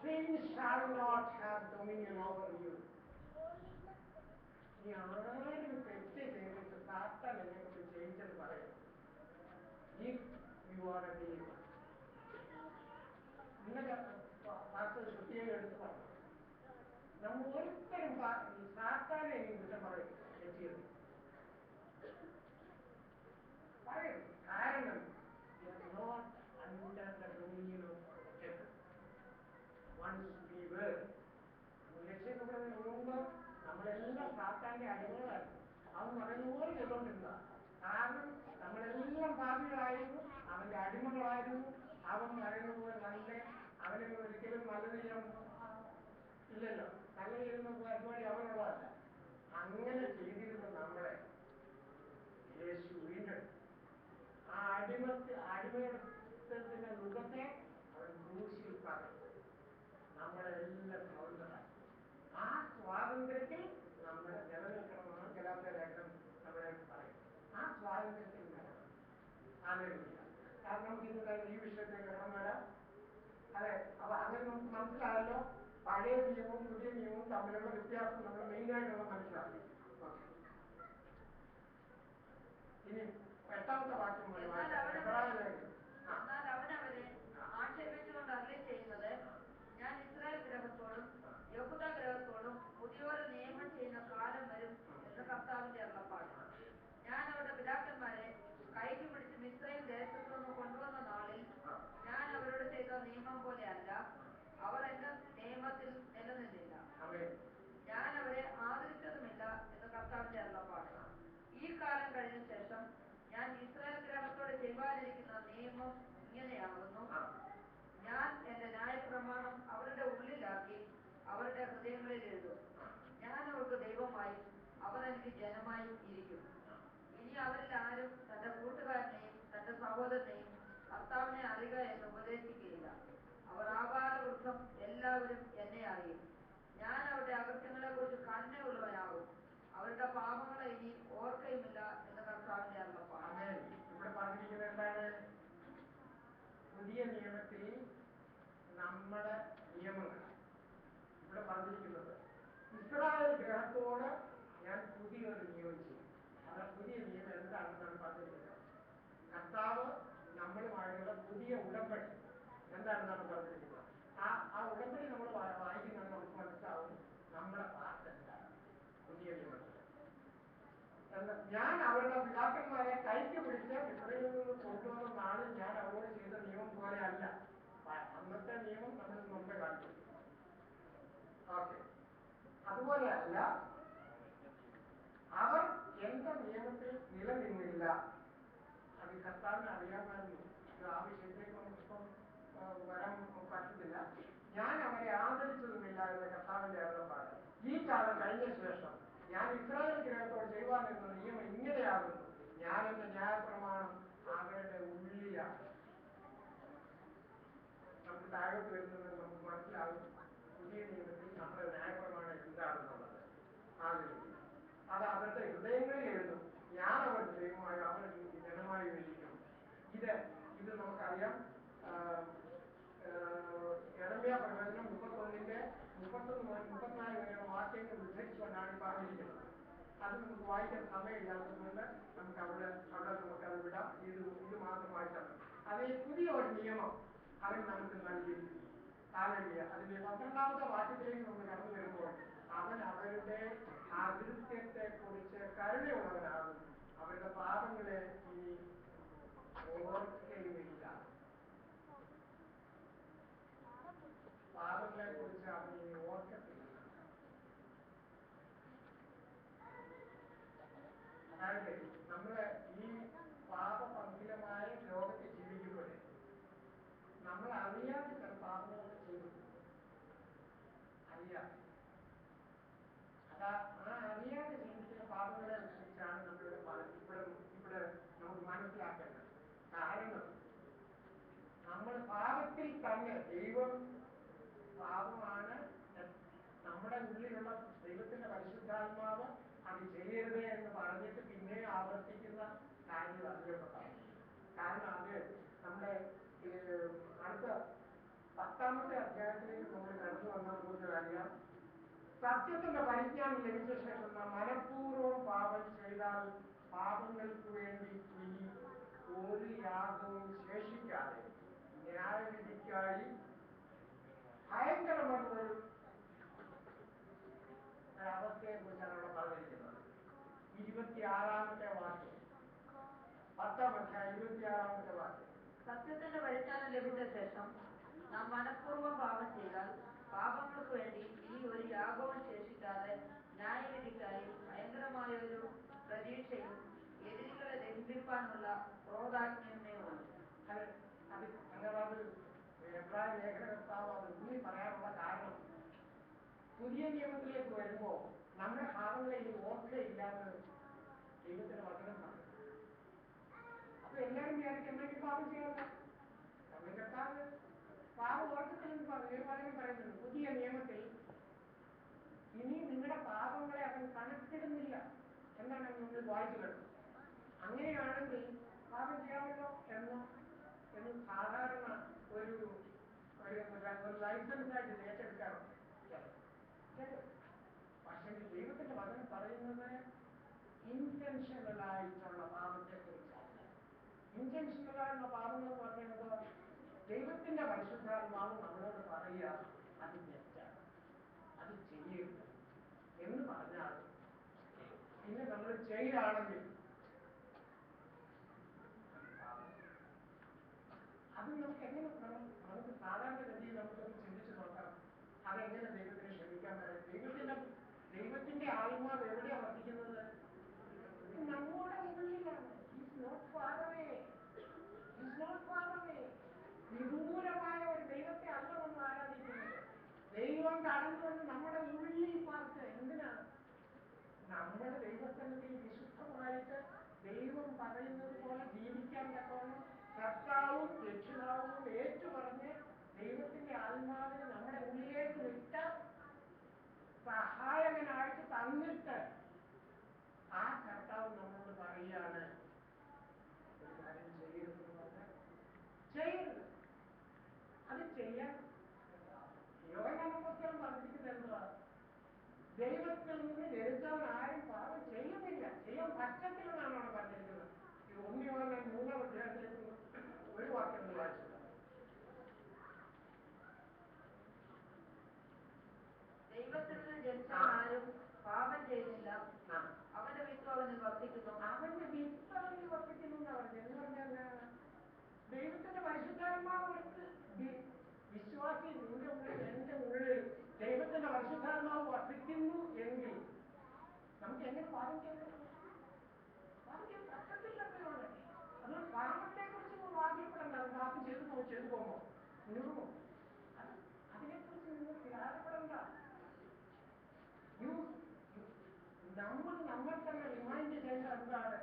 Sin shall not have dominion over you. നീ ആരും തെറ്റ് ചെയ്തിട്ട് സാത്താൻ എന്നെ കൊണ്ട് ചെയ്യിച്ചത് പറയാം. If you are a believer. ഇന്നലെ പാസ്റ്റർ പ്രത്യേകം എടുത്ത് പറഞ്ഞു, നമ്മൾ ഒരിക്കലും സാത്താനെ ഇനി കുറ്റം പറയും തെറ്റിയത് പറയും. കാരണം not under the dominion of heaven. Once we were, രക്ഷപ്പെടുന്നതിന് മുമ്പ് നമ്മളെല്ലാം സാത്താന്റെ അടിമകളായിരുന്നു. അവൻ പറയുന്ന പോലെ ചെയ്തോണ്ടിരുന്ന. കാരണം നമ്മളെല്ലാം പാപികളായിരുന്നു, അവന്റെ അടിമകളായിരുന്നു. അവൻ പറയുന്ന പോലെ നല്ല അവന് ഒരിക്കലും നല്ലത് ചെയ്യാൻ ഇല്ലല്ലോ, നല്ല ചെയ്യുന്ന പരിപാടി അവനുള്ളതല്ല. അങ്ങനെ ചെയ്തിരുന്ന നമ്മളെ യേശു വീണ്ടെടുത്തു. ആ അടിമയുടെ മുഖത്തെ അവൻ ക്രൂശിൽ പറഞ്ഞു നമ്മളെല്ലാം സ്വതന്ത്രരായി. ആ സ്വാതന്ത്ര്യത്തിൽ നമ്മൾ നിലനിൽക്കണമെന്ന് ഗലാത്യ ലേഖനം നമ്മളെ പറയും. ആ സ്വാതന്ത്ര്യത്തിൽ നിലനിൽക്കുക. കാരണം നമുക്ക് ഇന്ന് ഈ വിഷയത്തിലേക്ക് കടന്നു വരാം. അതെ, അപ്പൊ അങ്ങനെ നമുക്ക് മനസ്സിലായല്ലോ പഴയ നിയമവും പുതിയ നിയമവും തമ്മിലുള്ള വ്യത്യാസം നമ്മൾ മെയിനായിട്ടുള്ള മനസ്സിലാക്കി. ഇനി 8-ാമത്തെ വാക്യം ആക്ഷേപിച്ചുകൊണ്ട് അരുളി ചെയ്യുന്നത്, ഞാൻ ഇസ്രായേൽ ഗ്രഹത്തോടും യഹൂദ ഗ്രഹത്തോടും പുതിയൊരു നിയമം ചെയ്യുന്ന കാലം വരും എന്ന് കർത്താവിന്റെ അരുളപ്പാട്. ഞാൻ അവരുടെ പിതാക്കന്മാരെ കൈക്ക് പിടിച്ച് മിസ്രയീം ദേശത്തു നിന്ന് കൊണ്ടുവന്ന നാളിൽ ഞാൻ അവരോട് ചെയ്ത നിയമം പോലെയല്ല, അവർ എന്റെ നിയമത്തിൽ നിലനിന്നില്ല, ഞാൻ അവരെ ആദരിച്ചതുമില്ല എന്ന് കർത്താവിന്റെ അരുളപ്പാട്. ഈ കാലം കഴിഞ്ഞ ശേഷം ഞാൻ ഇസ്രായേൽ ഗ്രഹത്തോട് ചെയ്യുവാനിരിക്കുന്ന നിയമം ഇങ്ങനെയാകുന്നു, ഞാൻ എന്റെ ന്യായപ്രമാണം അവരുടെ ഉള്ളിലാക്കി അവരുടെ ഹൃദയങ്ങളിൽ എഴുതും. ഞാൻ അവർക്ക് ദൈവമായി, അവർ എനിക്ക് ജനമായി ഇരിക്കും. ഇനി അവരിൽ ആരും തന്റെ കൂട്ടുകാരനെയും തന്റെ സഹോദരനെയും കർത്താവിനെ അറിയുക എന്ന് ഉപദേശിക്കുകയില്ല. അവർ ആബാലവൃദ്ധം എല്ലാവരും എന്നെ അറിയും. ഞാൻ അവരുടെ അകൃത്യങ്ങളെ കുറിച്ച് കരുണയുള്ളവനാകും. അവരുടെ പാപങ്ങളെ ഇനി ഓർക്കയുമില്ല എന്ന് കർത്താവിന്റെ അരുളപ്പാട്. ഇവിടെ പറഞ്ഞിരിക്കുന്നത് എന്താണ്? പുതിയ നിയമത്തിൽ നമ്മുടെ നിയമങ്ങൾ ഇവിടെ പറഞ്ഞിരിക്കുന്നത് ഇസ്രായേൽ ഗ്രഹത്തോട് ഞാൻ പുതിയൊരു നിയമം ചെയ്യും. അത് പുതിയ നിയമം എന്താണെന്നാണ് പറഞ്ഞിരിക്കുന്നത്. കർത്താവ് നമ്മളുമായുള്ള പുതിയ ഉടമ്പടി എന്താണെന്നാണ് പറഞ്ഞിരിക്കുന്നത്. ആ ഉടമ്പടി നമ്മൾ വായിക്കുന്നത് നമുക്ക് മനസ്സിലാവും നമ്മുടെ പാർട്ട് എന്താണ് പുതിയ നിയമത്തിൽ. ഞാൻ അവരുടെ പിതാക്കന്മാരെ കൈക്ക് പിടിച്ച് ഇസ്രായേലിൽ നിന്ന് കൊണ്ടുവന്ന നാളിൽ ഞാൻ അവരോട് ചെയ്ത നിയമം പോലെ അല്ല. അന്നത്തെ നിയമം നമ്മൾ മുമ്പേ കാണിച്ചു. ഓക്കെ, അതുപോലെ അല്ല. അവർ എന്റെ നിയമത്തിൽ നിലനിന്നില്ല. അത് കർത്താവിന് അറിയാമായിരുന്നു. ആ വിഷയത്തിലേക്ക് നമുക്കിപ്പം വരാൻ പറ്റുന്നില്ല. ഞാൻ അവരെ ആദരിച്ചതുമില്ല എന്ന കർത്താവിന്റെ അരുളപ്പാട്. ഈ കാലം കഴിഞ്ഞ ശേഷം ഞാൻ ഇസ്രായേൽ ഗ്രഹത്തോട് ചെയ്യുവാനിരുന്ന നിയമം ഇങ്ങനെയാകുന്നു, ഞാൻ എന്റെ ന്യായപ്രമാണം അവരുടെ ഉള്ളിലാണ്. നമുക്ക് താഴോട്ട് വരുന്നത് നമുക്ക് മനസ്സിലാകും. പുതിയ നിയമത്തിൽ നമ്മുടെ ന്യായപ്രമാണം എന്താണെന്നുള്ളത് അത് അവരുടെ ഹൃദയങ്ങളിൽ എഴുതും. ഞാൻ അവരുടെ ദൈവമായി അവരുടെ ജനമായി ഇരിക്കും. ഇത് നമുക്കറിയാം. യെരമ്യാ പ്രവചനം 31-ന്റെ 31 മുതൽ 34 വരെയുള്ള വാക്യങ്ങൾ ഉദ്ധരിച്ചുകൊണ്ടാണ് പറഞ്ഞിരിക്കുന്നത്. അത് നമുക്ക് വായിക്കാൻ സമയമില്ലാത്തതുകൊണ്ട് നമുക്ക് അവിടെ നമുക്കത് വിടാം. ഇത് മാത്രം വായിച്ചാൽ മതി. അതേ പുതിയ ഒരു നിയമം അവൻ നമുക്ക് നൽകിയിരിക്കുന്നു. അതിന്റെ 12-ാമത്തെ വാക്യത്തിലേക്ക് നമ്മൾ കടന്നു വരുമ്പോൾ അവൻ അവരുടെ അകൃത്യത്തെ കുറിച്ച് കരുണയുള്ളവനാകും. അവരുടെ പാപങ്ങളെ ഇനി ഓർക്കുകയുമില്ല. നമ്മള് ഈ പാപപങ്കിലമായ ലോകത്ത് ജീവിക്കുമ്പോൾ നമ്മൾ അറിയാതെ ചില പാപങ്ങളൊക്കെ ചെയ്തു അറിയാതെ അറിയാതെ ജീവിക്കുന്ന പാപങ്ങളെ കുറിച്ചാണ് നമ്മളിവിടെ ഇവിടെ നമുക്ക് മനസ്സിലാക്കേണ്ടത്. കാരണം നമ്മൾ പാപത്തിൽ തന്നെ ദൈവം പാപമാണ് നമ്മുടെ ഉള്ളിലുള്ള ദൈവത്തിന്റെ പരിശുദ്ധാത്മാവ് അത് ചെയ്യരുത് എന്ന് പറഞ്ഞിട്ട് പിന്നെ ആവർത്തിക്കുന്ന കാര്യം അറിയപ്പെട്ടാണ്. കാരണം അത് നമ്മുടെ അടുത്ത 10ാമത്തെ അധ്യായത്തിലേക്ക് നമ്മൾ കടന്നു വന്നാൽ നമുക്ക് അറിയാം, സത്യത്തിന്റെ പരിജ്ഞാനം ലഭിച്ച ശേഷം നാം മനഃപൂർവ്വം പാപം ചെയ്താൽ പാപങ്ങൾക്ക് വേണ്ടി ഇനി ഒരു യാഗവും ശേഷിക്കാതെ ന്യായവിധിക്കായി ഭയങ്കരമായ ഒരവസ്ഥയെ കുറിച്ചാണ് അവിടെ പറഞ്ഞിരിക്കുന്നത്. 26ാമത്തെ വാക്യം, 10ാം അധ്യായം 26ാമത്തെ വാക്യം. സത്യത്തിന്റെ പരിജ്ഞാനം ലഭിച്ച ശേഷം നാം മനഃപൂർവ്വം പാപം ചെയ്താൽ പാപങ്ങൾക്ക് വേണ്ടി ഇനി ഒരു യാഗവും ശേഷിക്കാതെ ന്യായവിധിക്കായി ഭയങ്കരമായ ഒരു പ്രതീക്ഷയും എതിരികളെ ദഹിപ്പിക്കാനുള്ള ക്രോധാജ്ഞയുമേ ഉള്ളൂ. അങ്ങനെ എബ്രായ ലേഖനകർത്താവ് അത് ഊന്നി പറയാനുള്ള കാരണം, പുതിയ നിയമത്തിലേക്ക് വരുമ്പോൾ നമ്മുടെ പാപങ്ങളെ ഇനി ഓർക്കയില്ലാന്ന് ദൈവത്തിന്റെ വചനം പറഞ്ഞു. അപ്പൊ എല്ലാവരും വിചാരിക്കും എന്തെങ്കിലും പാപം ചെയ്യാറില്ല, നമ്മുടെ കർത്താവ് പാപം ഓർക്കത്തില്ലെന്ന് പറഞ്ഞു. ഒരു വചനം പറയുന്നുണ്ട്, പുതിയ നിയമത്തിൽ ഇനി നിങ്ങളുടെ പാപങ്ങളെ അവൻ കണക്കിടുന്നില്ല എന്നാണ് നമ്മൾ വായിച്ചു കേട്ടത്. അങ്ങനെയാണെങ്കിൽ പാപം ചെയ്യാമല്ലോ എന്ന് സാധാരണ ഒരു ലൈസൻസ് ആയിട്ട് ഏറ്റെടുക്കാറുണ്ട്. പക്ഷെ ദൈവത്തിന്റെ വചനം പറയുന്നത് ഇന്റൻഷനൽ ആയിട്ടുള്ള പാപത്തെ കുറിച്ചാണ്. ഇന്റൻഷനൽ ആയിട്ടുള്ള പാപങ്ങൾ എന്ന് പറഞ്ഞാൽ ദൈവത്തിന്റെ പരിശുദ്ധാത്മാവ് നമ്മളോട് പറയുക അത് തെറ്റാണ്, അത് ചെയ്യരുത് എന്ന് പറഞ്ഞാൽ പിന്നെ നമ്മൾ ചെയ്താണെങ്കിൽ അത് നമുക്ക് എങ്ങനെ നമുക്ക് സാധാരണഗതിയിൽ നമുക്കൊന്ന് ചിന്തിച്ചു നോക്കാം. അതെങ്ങനെ ദൈവത്തിന് ക്ഷമിക്കാൻ പറയാം? ദൈവത്തിന്റെ ആത്മാവ് എവിടെയാണ് വർദ്ധിക്കുന്നത്? നമ്മുടെ ഉള്ളിലാണ്. വിദൂരമായ ഒരു ദൈവത്തെ അല്ല നമ്മൾ ആരാധിക്കുന്നത്. ദൈവം കടന്നു വന്ന് നമ്മുടെ ഉള്ളിൽ പാർത്ത് എന്തിനാണ്? നമ്മുടെ ദൈവസന്നിധിയിൽ വിശുദ്ധമായിട്ട് ദൈവം പറയുന്നത് പോലെ ജീവിക്കാൻ തക്കവണ്ണം കർത്താവും രക്ഷിതാവും ഏറ്റുപറഞ്ഞ് ദൈവത്തിന്റെ ആത്മാവിനെ നമ്മുടെ ഉള്ളിലേക്ക് വിട്ട സഹായകനായിട്ട് തന്നിട്ട് ആ കർത്താവ് നമ്മളോട് പറയുകയാണ് ഒരു കാര്യം ചെയ്യരുതെന്ന് പറഞ്ഞാൽ ചെയ്യരുത്. അത് ചെയ്യാൻ യോഹന്നാൻ പറഞ്ഞിരിക്കുന്നത് എന്തുവാ? ദൈവത്തിൽ നിന്ന് ജനിച്ചവൻ ആരും പാപം ചെയ്യുന്നില്ല, ചെയ്യാൻ പറ്റത്തില്ലെന്നാണ് അവിടെ പറഞ്ഞിരിക്കുന്നത്. ഈ 1 യോഹന്നാൻ 3ാം അധ്യായത്തിലേക്ക് ഒരു വാക്യം ഒന്ന് വായിച്ചത്. ദൈവത്തിൽ നിന്ന് ജനിച്ചവൻ ആരും പാപം ചെയ്യുന്നില്ല, അവന്റെ വിത്ത് അവനിൽ വർദ്ധിക്കുന്നു. അവന്റെ വിത്ത് അവനിൽ വർദ്ധിക്കുന്നു എന്നാ പറഞ്ഞത്. എന്ന് പറഞ്ഞാൽ ദൈവത്തിന്റെ പരിശുദ്ധാത്മാവ് വിശ്വാസി നിന്റെ ഉള്ളിൽ എന്റെ ഉള്ളിൽ ദൈവത്തിന്റെ പരിശുദ്ധാത്മാവ് വർദ്ധിക്കുന്നു എങ്കിൽ നമുക്ക് എങ്ങനെ പാപം ചെയ്യാൻ പറ്റത്തില്ലെന്നാണ്. അതുകൊണ്ട് പാപത്തെ കുറിച്ച് വാദിക്കപ്പെടണ്ട. പാപം ചെയ്തു പോകുമോ മുഴുവോ അതിനെക്കുറിച്ച് നിങ്ങൾ വ്യാജപ്പെടണ്ട. നമ്മൾ തന്നെ റിമൈൻഡ് ചെയ്യേണ്ട എന്താണ്?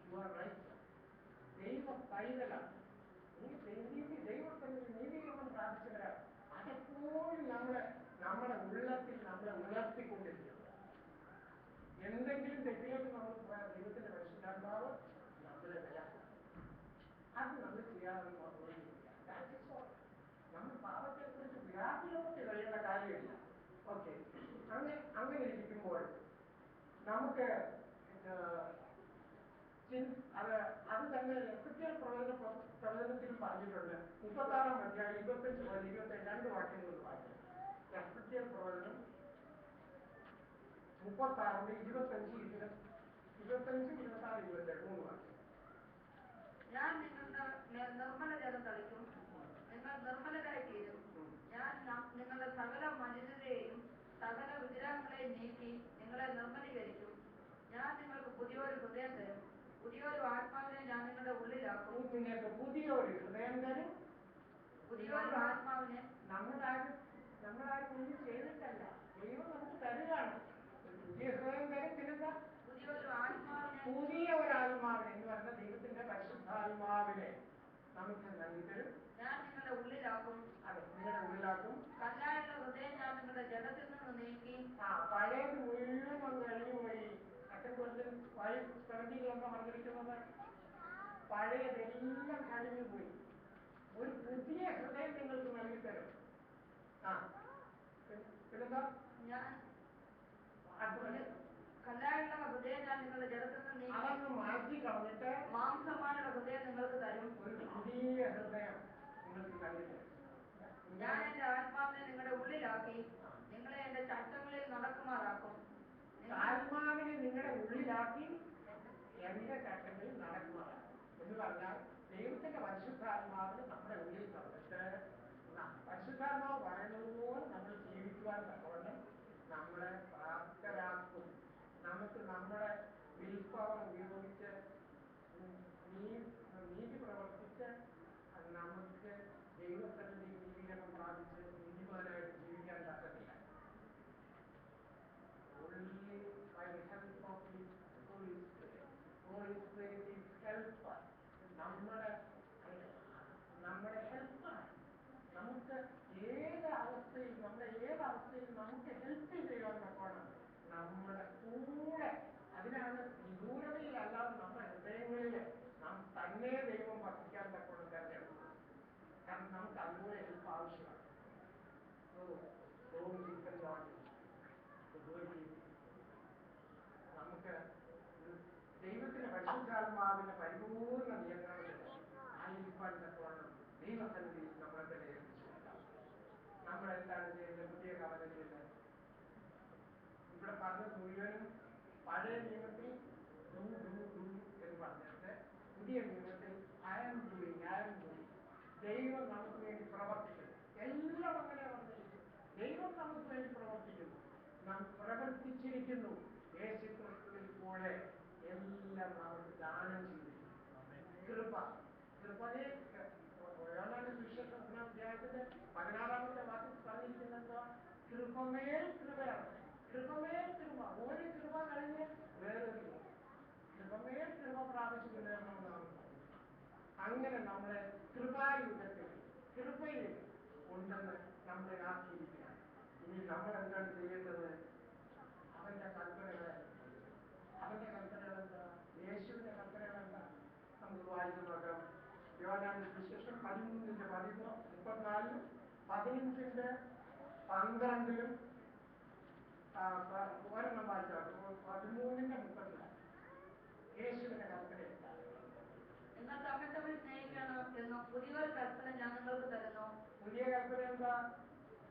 You are right. ദൈവ പൈതലാണ്. ദൈവത്തിന് നീതികരണം പ്രാപിച്ചവരാണ്. അതെപ്പോഴും നമ്മുടെ ഉള്ളത്തിൽ നമ്മളെ ഉണർത്തിക്കൊണ്ടിരിക്കുന്നത്. എന്തെങ്കിലും തെറ്റിലേക്ക് നമ്മൾ പോയാൽ ദൈവത്തിന്റെ പരിശുദ്ധാത്മാവ് നമ്മളെ വിലക്കും. അത് നമ്മൾ ചെയ്യാതെ നമ്മൾ പാപത്തെ കുറിച്ച് വ്യാകുലപ്പെട്ട് കഴിയേണ്ട കാര്യമില്ല. ഓക്കെ, അങ്ങനെ ഇരിക്കുമ്പോൾ നമുക്ക് അത് തന്നെ എഫെസ്യർ പ്രവചനത്തിലും പറഞ്ഞിട്ടുണ്ട്. 36ാം അധ്യായം 25 മുതൽ 27 വാക്യങ്ങൾ വായിക്കും. എഫെസ്യർ പ്രവചനം 36 25 26 27 വാക്യം. ഞാൻ നിങ്ങളുടെ നിർമ്മല ജലം തളിക്കും, നിങ്ങൾ നിർമ്മലരായി തീരും. ഞാൻ നിങ്ങളുടെ സകല മലിനതയെയും സകല വിഗ്രഹങ്ങളെയും നീക്കി നിങ്ങളെ നിർമ്മലീകരിക്കും. ഞാൻ നിങ്ങൾക്ക് പുതിയൊരു ഹൃദയം തരും, പുതിയൊരു ആത്മാവിനെ ഞാൻ നിങ്ങളുടെ ഉള്ളിലാക്കും. നിങ്ങൾക്ക് പുതിയൊരു ഹൃദയം തരും. പുതിയൊരു ആത്മാവിനെ നമ്മളാരും ഒന്നും ചെയ്തിട്ടല്ല, ദൈവം നമുക്ക് തരുകയാണ്. ഒരു പുതിയ ഹൃദയം തരും. പിന്നെന്താ? പുതിയൊരു ആത്മാവിനെ, പുതിയ ഒരു ആത്മാവിനെ എന്ന് പറഞ്ഞ ദൈവത്തിന്റെ പരിശുദ്ധാത്മാവിനെ നമുക്ക് നൽകി തരും. ഞാൻ നിങ്ങളുടെ ഉള്ളിലാക്കും. അതെ, നിങ്ങളുടെ ഉള്ളിലാക്കും. കല്ലായുള്ള ഹൃദയം ഞാൻ നിങ്ങളുടെ ജഡത്തിൽ നിന്ന് നീക്കി. പഴയത് മുഴുവൻ വന്ന് കഴിഞ്ഞു പോയി. എന്താ പറഞ്ഞിരിക്കുന്നത്? പഴയതെല്ലാം കഴിഞ്ഞു പോയി. ഒരു പുതിയ ഹൃദയം നിങ്ങൾക്ക് നൽകി തരും. പിന്നെന്താ? ഞാൻ കല്ലായുള്ള ഹൃദയം ഞാൻ നിങ്ങളുടെ ജഡത്തിൽ നിന്ന് നീക്കി അതൊന്ന് മാറ്റി കളഞ്ഞിട്ട് മാംസമായുള്ള ഹൃദയം നിങ്ങൾക്ക് തരും. ഒരു പുതിയ ഹൃദയം നിങ്ങൾക്ക് നൽകി തരും. ഞാൻ എന്റെ ആത്മാവിനെ നിങ്ങളുടെ ഉള്ളിലാക്കി നിങ്ങളെ എന്റെ ചട്ടങ്ങളിൽ നടക്കുമാറാക്കും. ആത്മാവിനെ നിങ്ങളുടെ ഉള്ളിലാക്കി എന്റെ ചട്ടങ്ങളിൽ നടക്കുമാറാക്കും എന്ന് പറഞ്ഞാൽ ദൈവത്തിന്റെ പരിശുദ്ധാത്മാവിന് നമ്മുടെ ഉള്ളിൽ തന്നിട്ട് പരിശുദ്ധാത്മാവ് പറയുന്നത് പോലെ നമ്മൾ ജീവിക്കുവാൻ തക്കവണ്ണം നമ്മളെ പ്രാപ്തരാക്കും. നമുക്ക് നമ്മുടെ വിൽപ്പവർ ഉപയോഗിച്ച് നീതി പ്രവർത്തിച്ച് നമുക്ക് ദൈവത്തിന്റെ നീതീകരണം പ്രാപിച്ച് നീതിമാനായിട്ട് ജീവിക്കാൻ പറ്റത്തില്ല. Only by the help of the Holy Spirit. Holy Spirit is helper. നമ്മുടെ ഹെൽപ്പാണ്. നമുക്ക് ഏത് അവസ്ഥയിൽ നമുക്ക് ഹെൽപ്പ് ചെയ്യാൻ തക്കോണം നമ്മുടെ കൂടെ. അതിനാണ് വിദൂരതയിലല്ലാതെ നമ്മുടെ ഹൃദയങ്ങളിൽ നാം തന്നെ ദൈവം വസിക്കാൻ തക്കോണം തിരഞ്ഞെടുക്കുന്നത്. കാരണം നമുക്ക് അതുപോലെ ഹെൽപ്പ് ആവശ്യമാണ്. നമുക്ക് ദൈവത്തിന്റെ പരിശുദ്ധാത്മാവിന്റെ പരിപൂർണ്ണ നിയന്ത്രണത്തിൽ ആയിരിക്കാൻ തക്കവണ്ണം ദൈവസന്നിധിയിൽ നമ്മളെ തന്നെ ഏൽപ്പിച്ചിട്ടുണ്ടാവും. നമ്മളെന്താണ് ചെയ്യുന്നത്? പുതിയ കാലങ്ങളിൽ ഇവിടെ പറഞ്ഞത് മുഴുവനും പഴയ നിയമത്തിൽ എന്ന് പറഞ്ഞിട്ട് പുതിയ നിയമത്തിൽ ഐ ആം ഡൂയിങ്. ദൈവം നമുക്ക് വേണ്ടി പ്രവർത്തിക്കുന്നു. എല്ലാം അങ്ങനെ പറഞ്ഞിരിക്കുന്നു. ദൈവം നമുക്ക് വേണ്ടി പ്രവർത്തിക്കുന്നു, നാം പ്രവർത്തിച്ചിരിക്കുന്നു. യേശു ക്രിസ്തുവിൽ കൂടെ എല്ലാം നമുക്ക് ദാനം ചെയ്തിരിക്കുന്നു. കൃപയെ സുവിശേഷം 16-ാമത്തെ വാക്യത്തിൽ പറഞ്ഞിരിക്കുന്നത് കൃപമേൽ കൃപയാണ്. കൃപമേൽ കൃപ. ഒരു കൃപ കഴിഞ്ഞ് വേറൊരു കൃപമേൽ കൃപ പ്രാപിച്ചു കൊണ്ടുവരണമെന്നാണ്. അങ്ങനെ നമ്മളെ കൃപായുഗത്തിൽ കൃപയിൽ ഉണ്ടെന്ന് നമ്മളെ ആക്കിയിരിക്കുകയാണ്. ഇനി നമ്മൾ എന്താണ് ചെയ്യേണ്ടത്? അവന്റെ കൽപ്പനകൾ എന്താ? യേശുവിന്റെ കൽപ്പനകൾ എന്താ? നമുക്ക് വായിച്ചു നോക്കാം. യോഹന്നാന്റെ സുവിശേഷം 13:34, 15:12 ഒരെണ്ണം വായിച്ചു നോക്കാം. 13:34 യേശുവിന്റെ കൽപ്പന എന്താ? നിങ്ങൾ തമ്മിൽ സ്നേഹിക്കണം എന്ന പുതിയൊരു കൽപ്പന ഞാൻ നിങ്ങൾക്ക് തരുന്നു. പുതിയ കൽപ്പന എന്താ?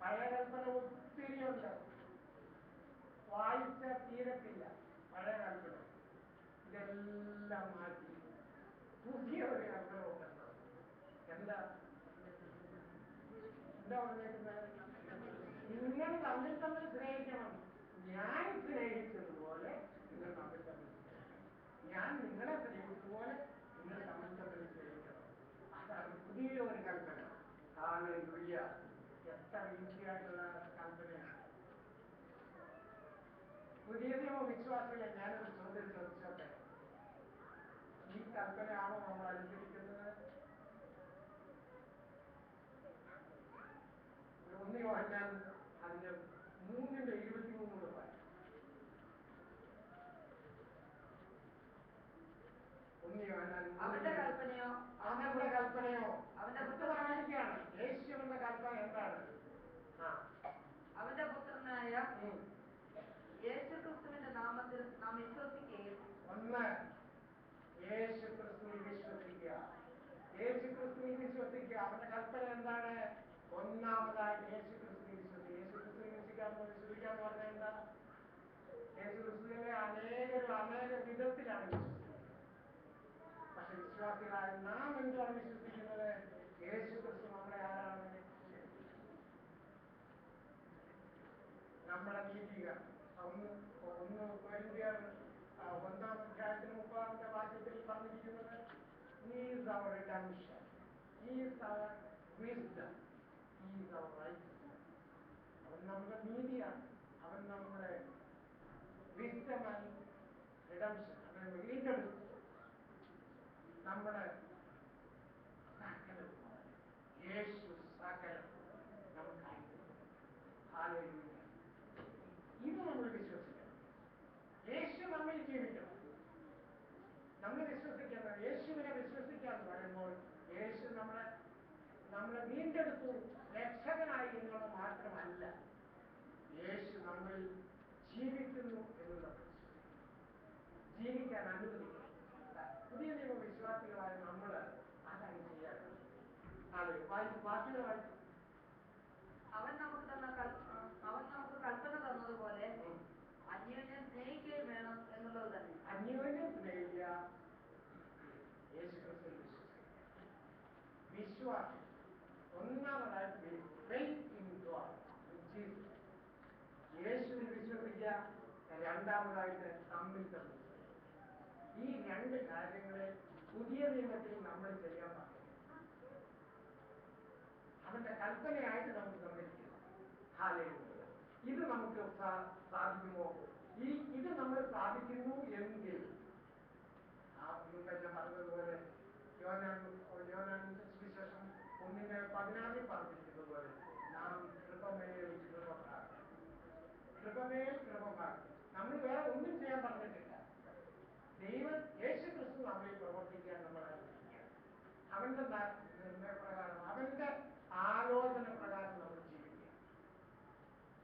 പഴയ കൽപ്പന ഒത്തിരിയുണ്ട്, വായിച്ച തീരത്തില്ല. പഴയ കൽപ്പന ഇതെല്ലാം മാറ്റി പുതിയ ഒരു കൽപ്പന ഉണ്ടല്ലോ. എന്താ പറഞ്ഞേക്കുന്നത്? നിങ്ങൾ തമ്മിൽ സ്നേഹിക്കണം. ഞാൻ സ്നേഹിച്ചതുപോലെ നിങ്ങൾ തമ്മിൽ സ്നേഹിക്കണം. ഞാൻ നിങ്ങളെ സ്നേഹിച്ചതുപോലെ നിങ്ങൾ തമ്മിൽ സ്നേഹിക്കണം. അതാണ് പുതിയ ഒരു കൽപ്പന. ഹല്ലേലൂയ! എത്ര ഈസിയായിട്ടുള്ള കൽപ്പനയാണ്. പുതിയ നിയമ വിശ്വാസികളെ ഞാനൊരു ചോദ്യം ചോദിച്ചോട്ടെ. ഈ കൽപ്പനയാണോ നമ്മൾ അനുസരിക്കുന്നത്? 1 യോഹന്നാൻ 3:23 അവന്റെ കൽപ്പനയോ അവന്റെ പറഞ്ഞിരിക്കുകയാണ്. യേശുവിന്റെ കൽപ്പന എന്താണ്? അവന്റെ പുത്രനായ യേശു ക്രിസ്തുവിന്റെ നാമത്തിൽ നാം വിശ്വസിക്കുകയും. ഒന്ന്, യേശു ക്രിസ്തുവിൽ വിശ്വസിക്കുക. അവന്റെ കൽപ്പന എന്താണ്? ഒന്നാമതായിട്ട് യേശു ക്രിസ്തുവിൽ വിശ്വസിക്കുക. യേശു ക്രിസ്തുവിൽ വിശ്വസിക്കുക എന്ന് പറഞ്ഞാൽ എന്താ? യേശു ക്രിസ്തുവിനെ അനേക വിധത്തിലാണ് വിശ്വസിക്കുന്നത്. പക്ഷെ വിശ്വാസികളായ നാം എന്താണ് വിശ്വസിക്കുന്നത്? യേശു ക്രിസ്തു നമ്മളെ ആരാണ്? നമ്മുടെ നീതീകരണം. 1 കൊരിന്ത്യർ 1-ാം അധ്യായത്തിന് 30-ാമത്തെ വാക്യത്തിൽ തന്നിരിക്കുന്നത്. He is our redemption. He is our wisdom. He is our righteousness. അവൻ നമ്മുടെ നീതിയാണ്. അവൻ നമ്മുടെ wisdom and redemption. അവൻ വീണ്ടെടുത്തു. നമ്മുടെ സകലം യേശു സകലം നമുക്കായി. ഹല്ലേലൂയ. ഇത് നമ്മൾ വിശ്വസിക്കണം. യേശു നമ്മിൽ ജീവിക്കണം. നമ്മൾ വിശ്വസിക്കുന്നത് യേശുവിനെ വിശ്വസിക്കാന്ന് പറയുമ്പോൾ യേശു നമ്മളെ വീണ്ടെടുത്തു രക്ഷകനായി എന്നുള്ളത് മാത്രമല്ല, യേശു നമ്മളിൽ ജീവിക്കുന്നു എന്നുള്ളത് ജീവിക്കാൻ അനുവദിക്കും. പുതിയ നിയമ വിശ്വാസികളായ നമ്മൾ അതാണ് ചെയ്യാറുള്ളത്. അതെ, വാക്കുകൾ വായിക്കും. അവൻ നമുക്ക് കൽപ്പന തന്നതുപോലെ അന്യോന്യം സ്നേഹിക്കുകയും വേണം എന്നുള്ളത് തന്നെ. അന്യോന്യം സ്നേഹിക്കുക, യേശുക്രിസ്തുവിൽ വിശ്വസിക്കുക. വിശ്വാസം ഒന്നാമതായിട്ട് യേശുവിൽ വിശ്വസിക്കുക, രണ്ടാമതായിട്ട് തമ്മിൽ തമ്മിൽ. ഈ രണ്ട് കാര്യങ്ങളെ പുതിയ നിയമത്തിൽ നമ്മൾ ചെയ്യാൻ പാടില്ല. അവന്റെ കൽപ്പനയായിട്ട് നമുക്ക് തന്നിരിക്കുന്നു. ഹല്ലേലൂയ. ഇത് നമുക്ക് സാധിക്കുമോ? ഇത് നമ്മൾ സാധിക്കുന്നു എങ്കിൽ മുമ്പെല്ലാം പറഞ്ഞതുപോലെ യോഹന്നാന്റെ സുവിശേഷം 1:16 പറഞ്ഞിരിക്കുന്നത് പോലെ നാം കൃപമേൽ കൃപ പ്രാപിക്കും. കൃപമേൽ കൃപ പ്രാപിക്കും. നമ്മൾ വേറെ ഒന്നും ചെയ്യാൻ പറഞ്ഞിട്ടില്ല. ദൈവം യേശുക്രിസ്തു നമ്മളിൽ പ്രവർത്തിക്കാൻ നമ്മൾ അനുവദിക്കുക. അവന്റെ നിർണയപ്രകാരം, അവന്റെ ആലോചന പ്രകാരം നമ്മൾ ജീവിക്കുക.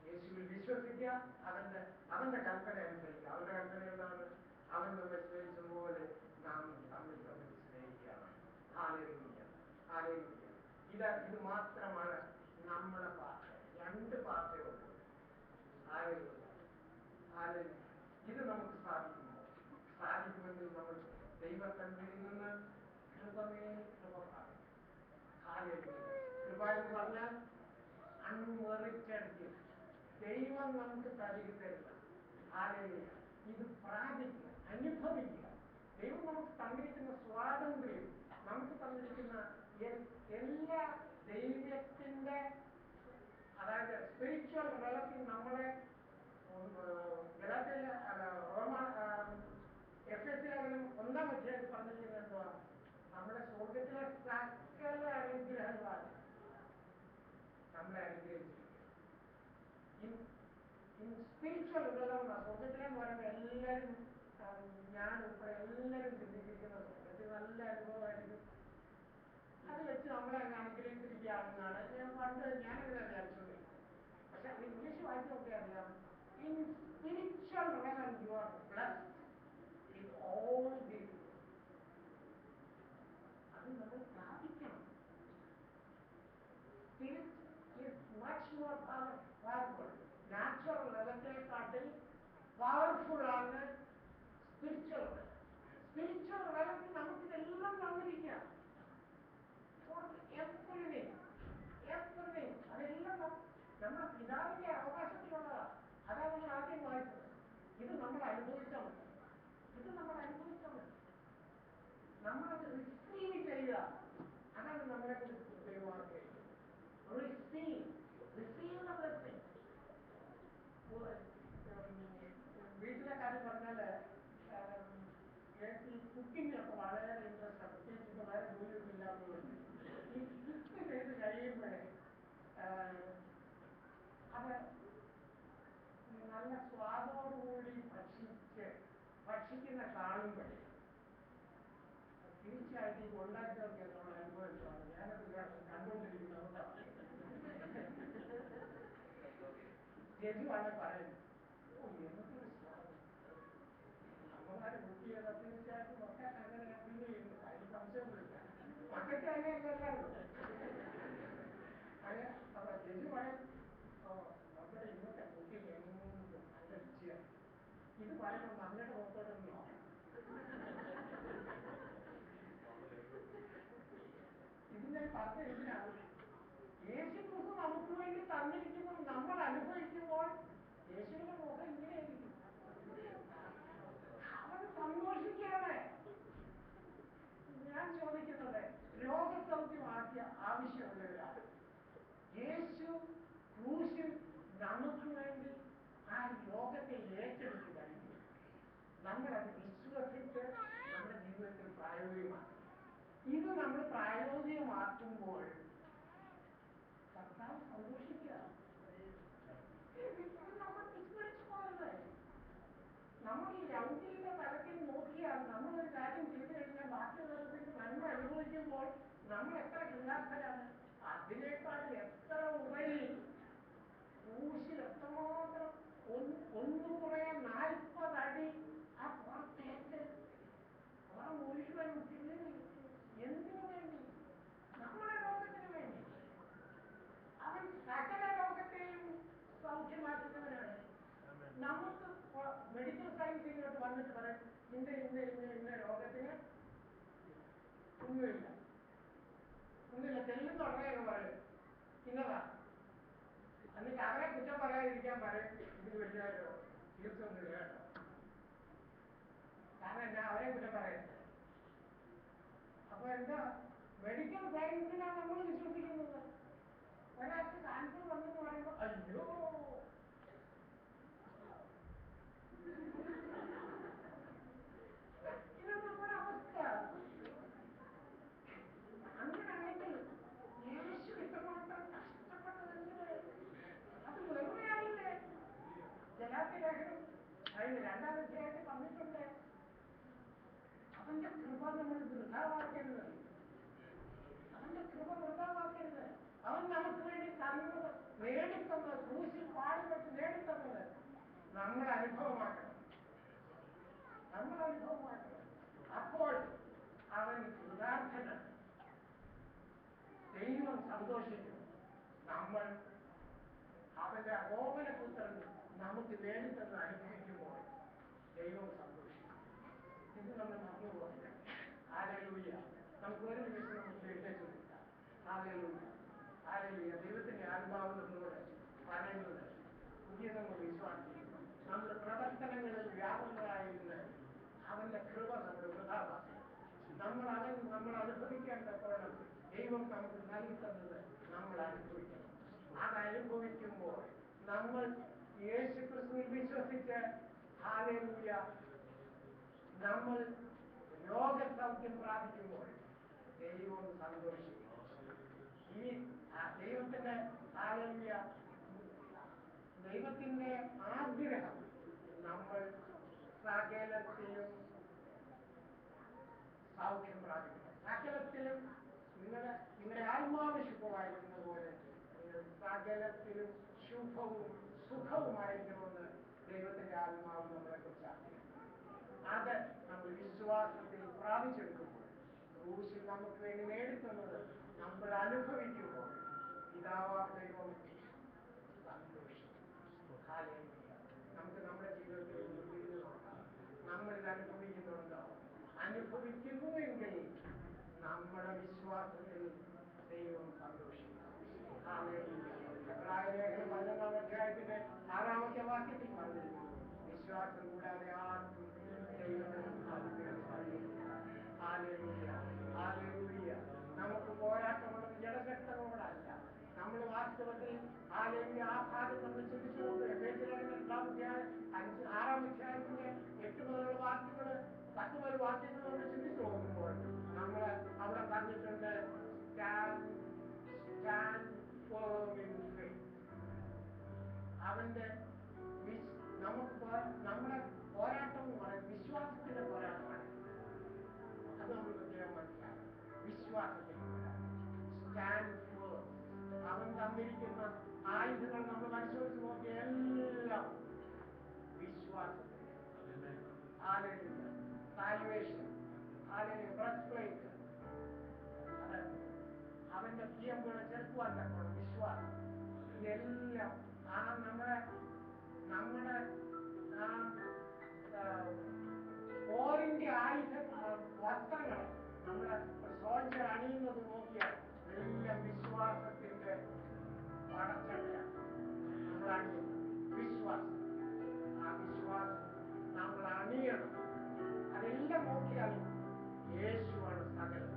യേശുവിൽ വിശ്വസിക്കുക, അവന്റെ കൽപ്പന അനുസരിക്കുക. അവന്റെ കൽപ്പന എന്താണ്? അവൻ നമ്മെ സ്നേഹിച്ചതുപോലെ നാം തമ്മിൽ തമ്മിൽ സ്നേഹിക്കുകയാണ്. ഹല്ലേലൂയ. ഹല്ലേലൂയ. ഇത് മാത്രമാണ് നമ്മുടെ പാർട്ട്. രണ്ട് പാർട്ടേ ഉള്ളൂ. ഹല്ലേലൂയ. ഹല്ലേലൂയ. ഇത് നമുക്ക് സാധിക്കുമെങ്കിൽ നമ്മൾ ദൈവത്തിൽ നിന്ന് കൃപമേൽ കൃപ പ്രാപിക്കും. ഹല്ലേലൂയ. കൃപ എന്ന് പറഞ്ഞാൽ അൺമെറിറ്റഡ് ഗിഫ്റ്റ്. ദൈവം നമുക്ക് തരുന്ന. ഹല്ലേലൂയ. ഇത് പ്രാപിക്കുക, അനുഭവിക്കുക. ദൈവം നമുക്ക് തന്നിരിക്കുന്ന സ്വാതന്ത്ര്യം, നമുക്ക് തന്നിരിക്കുന്ന എല്ലാ ദൈവത്തിന്റെ, അതായത് സ്പിരിച്വൽ റിലേഷൻ നമ്മളെ എഫെസ്യരും 1-ാം അധ്യായത്തിൽ പറഞ്ഞിരിക്കുന്നത് എന്തുവാ? നമ്മുടെ സ്വർഗത്തിലെ സകല അനുഗ്രഹങ്ങളാണ് നമ്മളെ അനുഗ്രഹിച്ചിരിക്കുന്നത്. സ്പിരിച്വൽ റിലേഷൻ സ്വർഗത്തിലെന്ന് പറയുമ്പോൾ എല്ലാവരും, ഞാൻ ഉൾപ്പെടെ എല്ലാവരും ചിന്തിച്ചിരിക്കുന്ന സ്വർഗത്തിൽ നല്ല അനുഭവമായിരിക്കും. അത് വെച്ച് നമ്മളെ അനുഗ്രഹിച്ചിരിക്കുകയാണെന്നാണ് ഞാനിങ്ങനെ വിചാരിച്ചത്. പക്ഷെ ഇംഗ്ലീഷ് വായിച്ചു നോക്കിയാൽ അറിയാം, in spiritual realm you are blessed with all these. അത് നമ്മൾ സ്ഥാപിക്കണം. Spirit is much more powerful. Natural levelത്തെക്കാട്ടിൽ പവർഫുൾ ആണ് സ്പിരിച്വൽ level. സ്പിരിച്വൽ levelത്തിൽ നമുക്കിതെല്ലാം തന്നിരിക്കാം. everything അതെല്ലാം നമ്മുടെ പിതാവിന്റെ അവകാശത്തിലുള്ളതാണ്. അതാണ് നമ്മൾ ആദ്യം വായിച്ചത്. ഇത് നമ്മൾ അനുഭവിച്ചാൽ മതി. നമ്മളത് റിസീവ് ചെയ്യുക. അതാണ് നമ്മളെ കുറിച്ച് ദൈവമാർഗ്ഗം. വീട്ടിലെ കാര്യം പറഞ്ഞാല് ഈ കുക്കിങ്ങിലൊക്കെ വളരെ ഇൻട്രസ്റ്റ് ആണ്. പ്രത്യേകിച്ച് വളരെ ജോലിയൊന്നും ഇല്ലാത്തതുകൊണ്ട് ഈ കുക്ക് ചെയ്ത് കഴിയുമ്പോഴേ അത് നല്ല സ്വാദോടുകൂടി ഭക്ഷിക്കുന്ന കാണുമ്പോഴേ തീർച്ചയായിട്ടും ഈ ഉണ്ടാക്കിയൊക്കെ നമ്മൾ അനുഭവിച്ചതാണ്. ഞാനത് കണ്ടുകൊണ്ടിരിക്കുന്നതുകൊണ്ടാണ്. ജഡുവാണ് പറയുന്നത്, എന്തൊരു സ്വാദം. അമ്മമാര് കുക്ക് ചെയ്ത തീർച്ചയായിട്ടും മക്കൾക്ക് അങ്ങനെ ഫീൽ ചെയ്യുന്നു. അതിന് സംശയമൊന്നുമില്ല. മക്കൾക്ക് അങ്ങനെയല്ലല്ലോ. അപ്പൊ ജഡു പറയും, നമ്മുടെ ഇന്നത്തെ കുക്കിംഗ് എന്തും നല്ല രുചിയാണ്. ഇത് പറയുമ്പോൾ മകളുടെ മുഖത്തോടൊന്നും നോക്കണം. ഇത് ഞാൻ പറഞ്ഞിരിക്കുകയാണ്. യേശുക്രിസ്തു നമുക്ക് വേണ്ടി തന്നിരിക്കുന്നത് നമ്മൾ അനുഭവിക്കുമ്പോൾ യേശുവിന്റെ മുഖം ഇങ്ങനെയായിരിക്കും. അവൻ സന്തോഷിക്കുകയാണ്. പ്രായോഗികമാക്കണം. ഇത് നമ്മൾ പ്രായോഗികമാക്കുമ്പോൾ കർത്താവ് സന്തോഷിക്കുക. നമ്മൾ വിസ്മരിച്ചു പോകുന്നത്. നമ്മൾ ഈ ലൗകിക തലത്തിൽ നോക്കിയാൽ നമ്മളൊരു കാര്യം ചെയ്തു കഴിഞ്ഞാൽ ബാക്കിയുള്ളവർക്ക് നന്മ അനുഭവിക്കുമ്പോൾ നമ്മൾ എത്ര കൃതാർത്ഥരാണ്. അതിനേക്കാൾ എത്ര ഉപരി ക്രൂശിൽ എത്രമാത്രം ഒന്നു കുറയാൻ 40 അടി ആ പുറത്തേക്ക് മുഴുവൻ എന്തിനു വേണ്ടി? നമ്മുടെ ലോകത്തിന് വേണ്ടി. അവൻ സകല ലോകത്തെയും സൗഖ്യമാക്കുന്നവനാണ്. നമുക്ക് മെഡിക്കൽ സയൻസ് ഇങ്ങോട്ട് വന്നിട്ട് പറയും ഇന്ന രോഗത്തിന് ഒന്നുമില്ല, തെല്ലും തുടങ്ങിയെന്ന് പറയും ഇന്നതാ. എന്നിട്ട് അവരെ കുറ്റം പറയാതിരിക്കാൻ പറയും ഇതിന് വലിയ ചികിത്സയൊന്നുമില്ല കേട്ടോ. കാരണം എന്നാ അവരെ കുറ്റം പറയരുത്. അപ്പൊ എന്താ മെഡിക്കൽ സയൻസിനാണ് നമ്മൾ വിശ്വസിക്കുന്നത്. ഒരാൾക്ക് ക്യാൻസർ വന്നെന്ന് പറയുമ്പോൾ അയ്യോ ഇത് നമ്മുടെ അവസ്ഥ. അങ്ങനെയാണെങ്കിൽ യേശു ഇത്രമാത്രം കഷ്ടപ്പെട്ടതെന്ന് അത് വെറുതെയായില്ലേ? ഗലാത്യ ലേഖനം അതിന് 2-ാം അധ്യായത്തിൽ പറഞ്ഞിട്ടുണ്ട്. അവന്റെ കൃപ നമ്മൾ വൃഥാവാക്കരുത്. അവന്റെ കൃപ വൃഥാവാക്കരുത്. അവൻ നമുക്ക് വേണ്ടി തന്നത്, നേടിത്തന്നത്, ക്രൂശിൽ പാടുപെട്ട് നേടിത്തന്നത് നമ്മൾ അനുഭവമാക്കണം. അപ്പോൾ അവൻ കൃതാർത്ഥനാണ്. ദൈവം സന്തോഷിക്കും. നമ്മൾ അവന്റെ അഗോപനപുത്രൻ നമുക്ക് നേടിത്തന്ന് അനുഭവിക്കുമ്പോൾ ദൈവം സന്തോഷിക്കും. ഇത് നമ്മൾ മറന്നുപോകില്ല. ഹല്ലേലൂയ. നമുക്ക് ഒരു നിമിഷം നമുക്ക് എഴുന്നേറ്റ് നിൽക്കാം. Hallelujah, hallelujah. ദൈവത്തിന്റെ ആത്മാവ് നമ്മളോട് പറയുന്നത് പുതിയ നമ്മൾ വിശ്വാസിക്കും. നമ്മുടെ പ്രവർത്തനങ്ങളിൽ വ്യാപകമായിരുന്ന് അവന്റെ കൃപ നമ്മുടെ വൃഥാവാക്കും. നമ്മൾ അനുഭവിക്കേണ്ടപ്പോഴും ദൈവം നമുക്ക് നൽകി തന്നത് നമ്മൾ അനുഭവിക്കണം. അതനുഭവിക്കുമ്പോൾ നമ്മൾ യേശുക്രിസ്തുവിൽ വിശ്വസിച്ച് ഹല്ലേലൂയ നമ്മൾ രോഗസൗഖ്യം പ്രാപിക്കുമ്പോൾ ദൈവം സന്തോഷിക്കും. ഈ ദൈവത്തിന്റെ ഹല്ലേലൂയ ദൈവത്തിന്റെ ആഗ്രഹം നമ്മൾ സകലത്തിലും സൗഖ്യം പ്രാപിക്കണം. സകലത്തിലും നിങ്ങളുടെ ആത്മാവ് ശുഭമായിരിക്കുന്ന പോലെ സകലത്തിലും ശുഭവും സുഖവുമായിരിക്കണമെന്ന് ദൈവത്തിന്റെ ആത്മാവ് നമ്മളെ കുറിച്ച് അത് നമ്മൾ വിശ്വാസത്തിൽ പ്രാപിച്ചെടുക്കുമ്പോൾ ക്രൂശിൽ നമുക്ക് വേണ്ടി നേടിത്തന്നത് നമ്മൾ അനുഭവിക്കുമ്പോൾ പിതാവാം ദൈവം സന്തോഷിക്കും. നമുക്ക് നമ്മുടെ ജീവിതത്തിൽ മുൻപിൽ നോക്കാം. നമ്മളിത് അനുഭവിക്കുന്നുണ്ടോ? അനുഭവിക്കുന്നുവെങ്കിൽ നമ്മുടെ വിശ്വാസത്തിൽ ദൈവം സന്തോഷിക്കും. ലേഖനം 11-ാം അധ്യായത്തിന്റെ 6-ാമത്തെ വാക്യത്തിൽ പറഞ്ഞിരിക്കുന്നു, വിശ്വാസം കൂടാതെ ആർക്കും നമുക്ക് പോരാട്ടമുള്ളത് ജഡശക്തങ്ങളോടല്ല. നമ്മൾ വാസ്തവത്തിൽ ആ ഭാഗത്ത് നമ്മൾ ചിന്തിച്ചു നോക്കുക. 6-ാം അധ്യായത്തിന്റെ 8 മുതലുള്ള വാക്യങ്ങൾ 10 മുതൽ വാക്യങ്ങൾ നമ്മൾ ചിന്തിച്ചു നോക്കുമ്പോൾ നമ്മൾ അവിടെ പറഞ്ഞിട്ടുണ്ട് അവന്റെ നമ്മുടെ പോരാട്ടം എന്ന് പറയുന്നത് വിശ്വാസത്തിന്റെ പോരാട്ടമാണ്. അത് നമ്മൾ പ്രത്യേകം മനസ്സിലാക്കണം. വിശ്വാസത്തിന്റെ പോരാട്ടം. Stand firm. അവൻ തന്നിരിക്കുന്ന ആയുധങ്ങൾ നമ്മൾ പരിശോധിച്ച് നോക്കിയ എല്ലാം വിശ്വാസത്തിന്റെ. സാല്വേഷൻ, ബ്രസ്റ്റ് അത് അവന്റെ പിയമ്പുകളെ ചെറുക്കുവാൻ തക്കണം വിശ്വാസം. ഇതെല്ലാം നമ്മുടെ പോരിന്റെ ആയുധ വസ്ത്രങ്ങൾ നമ്മുടെ സോൾജർ അണിയുന്നത് നോക്കിയാൽ എല്ലാം വിശ്വാസത്തിന്റെ പടച്ചട്ടയാണ് നമ്മൾ അണിയുന്നത്. വിശ്വാസം, ആ വിശ്വാസം നമ്മൾ അണിയണം. അതെല്ലാം നോക്കിയാലും യേശുവാണ് സകലം.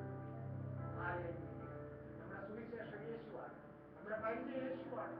നമ്മുടെ സുവിശേഷം യേശുവാണ്, നമ്മുടെ പരിചയം യേശുവാണ്.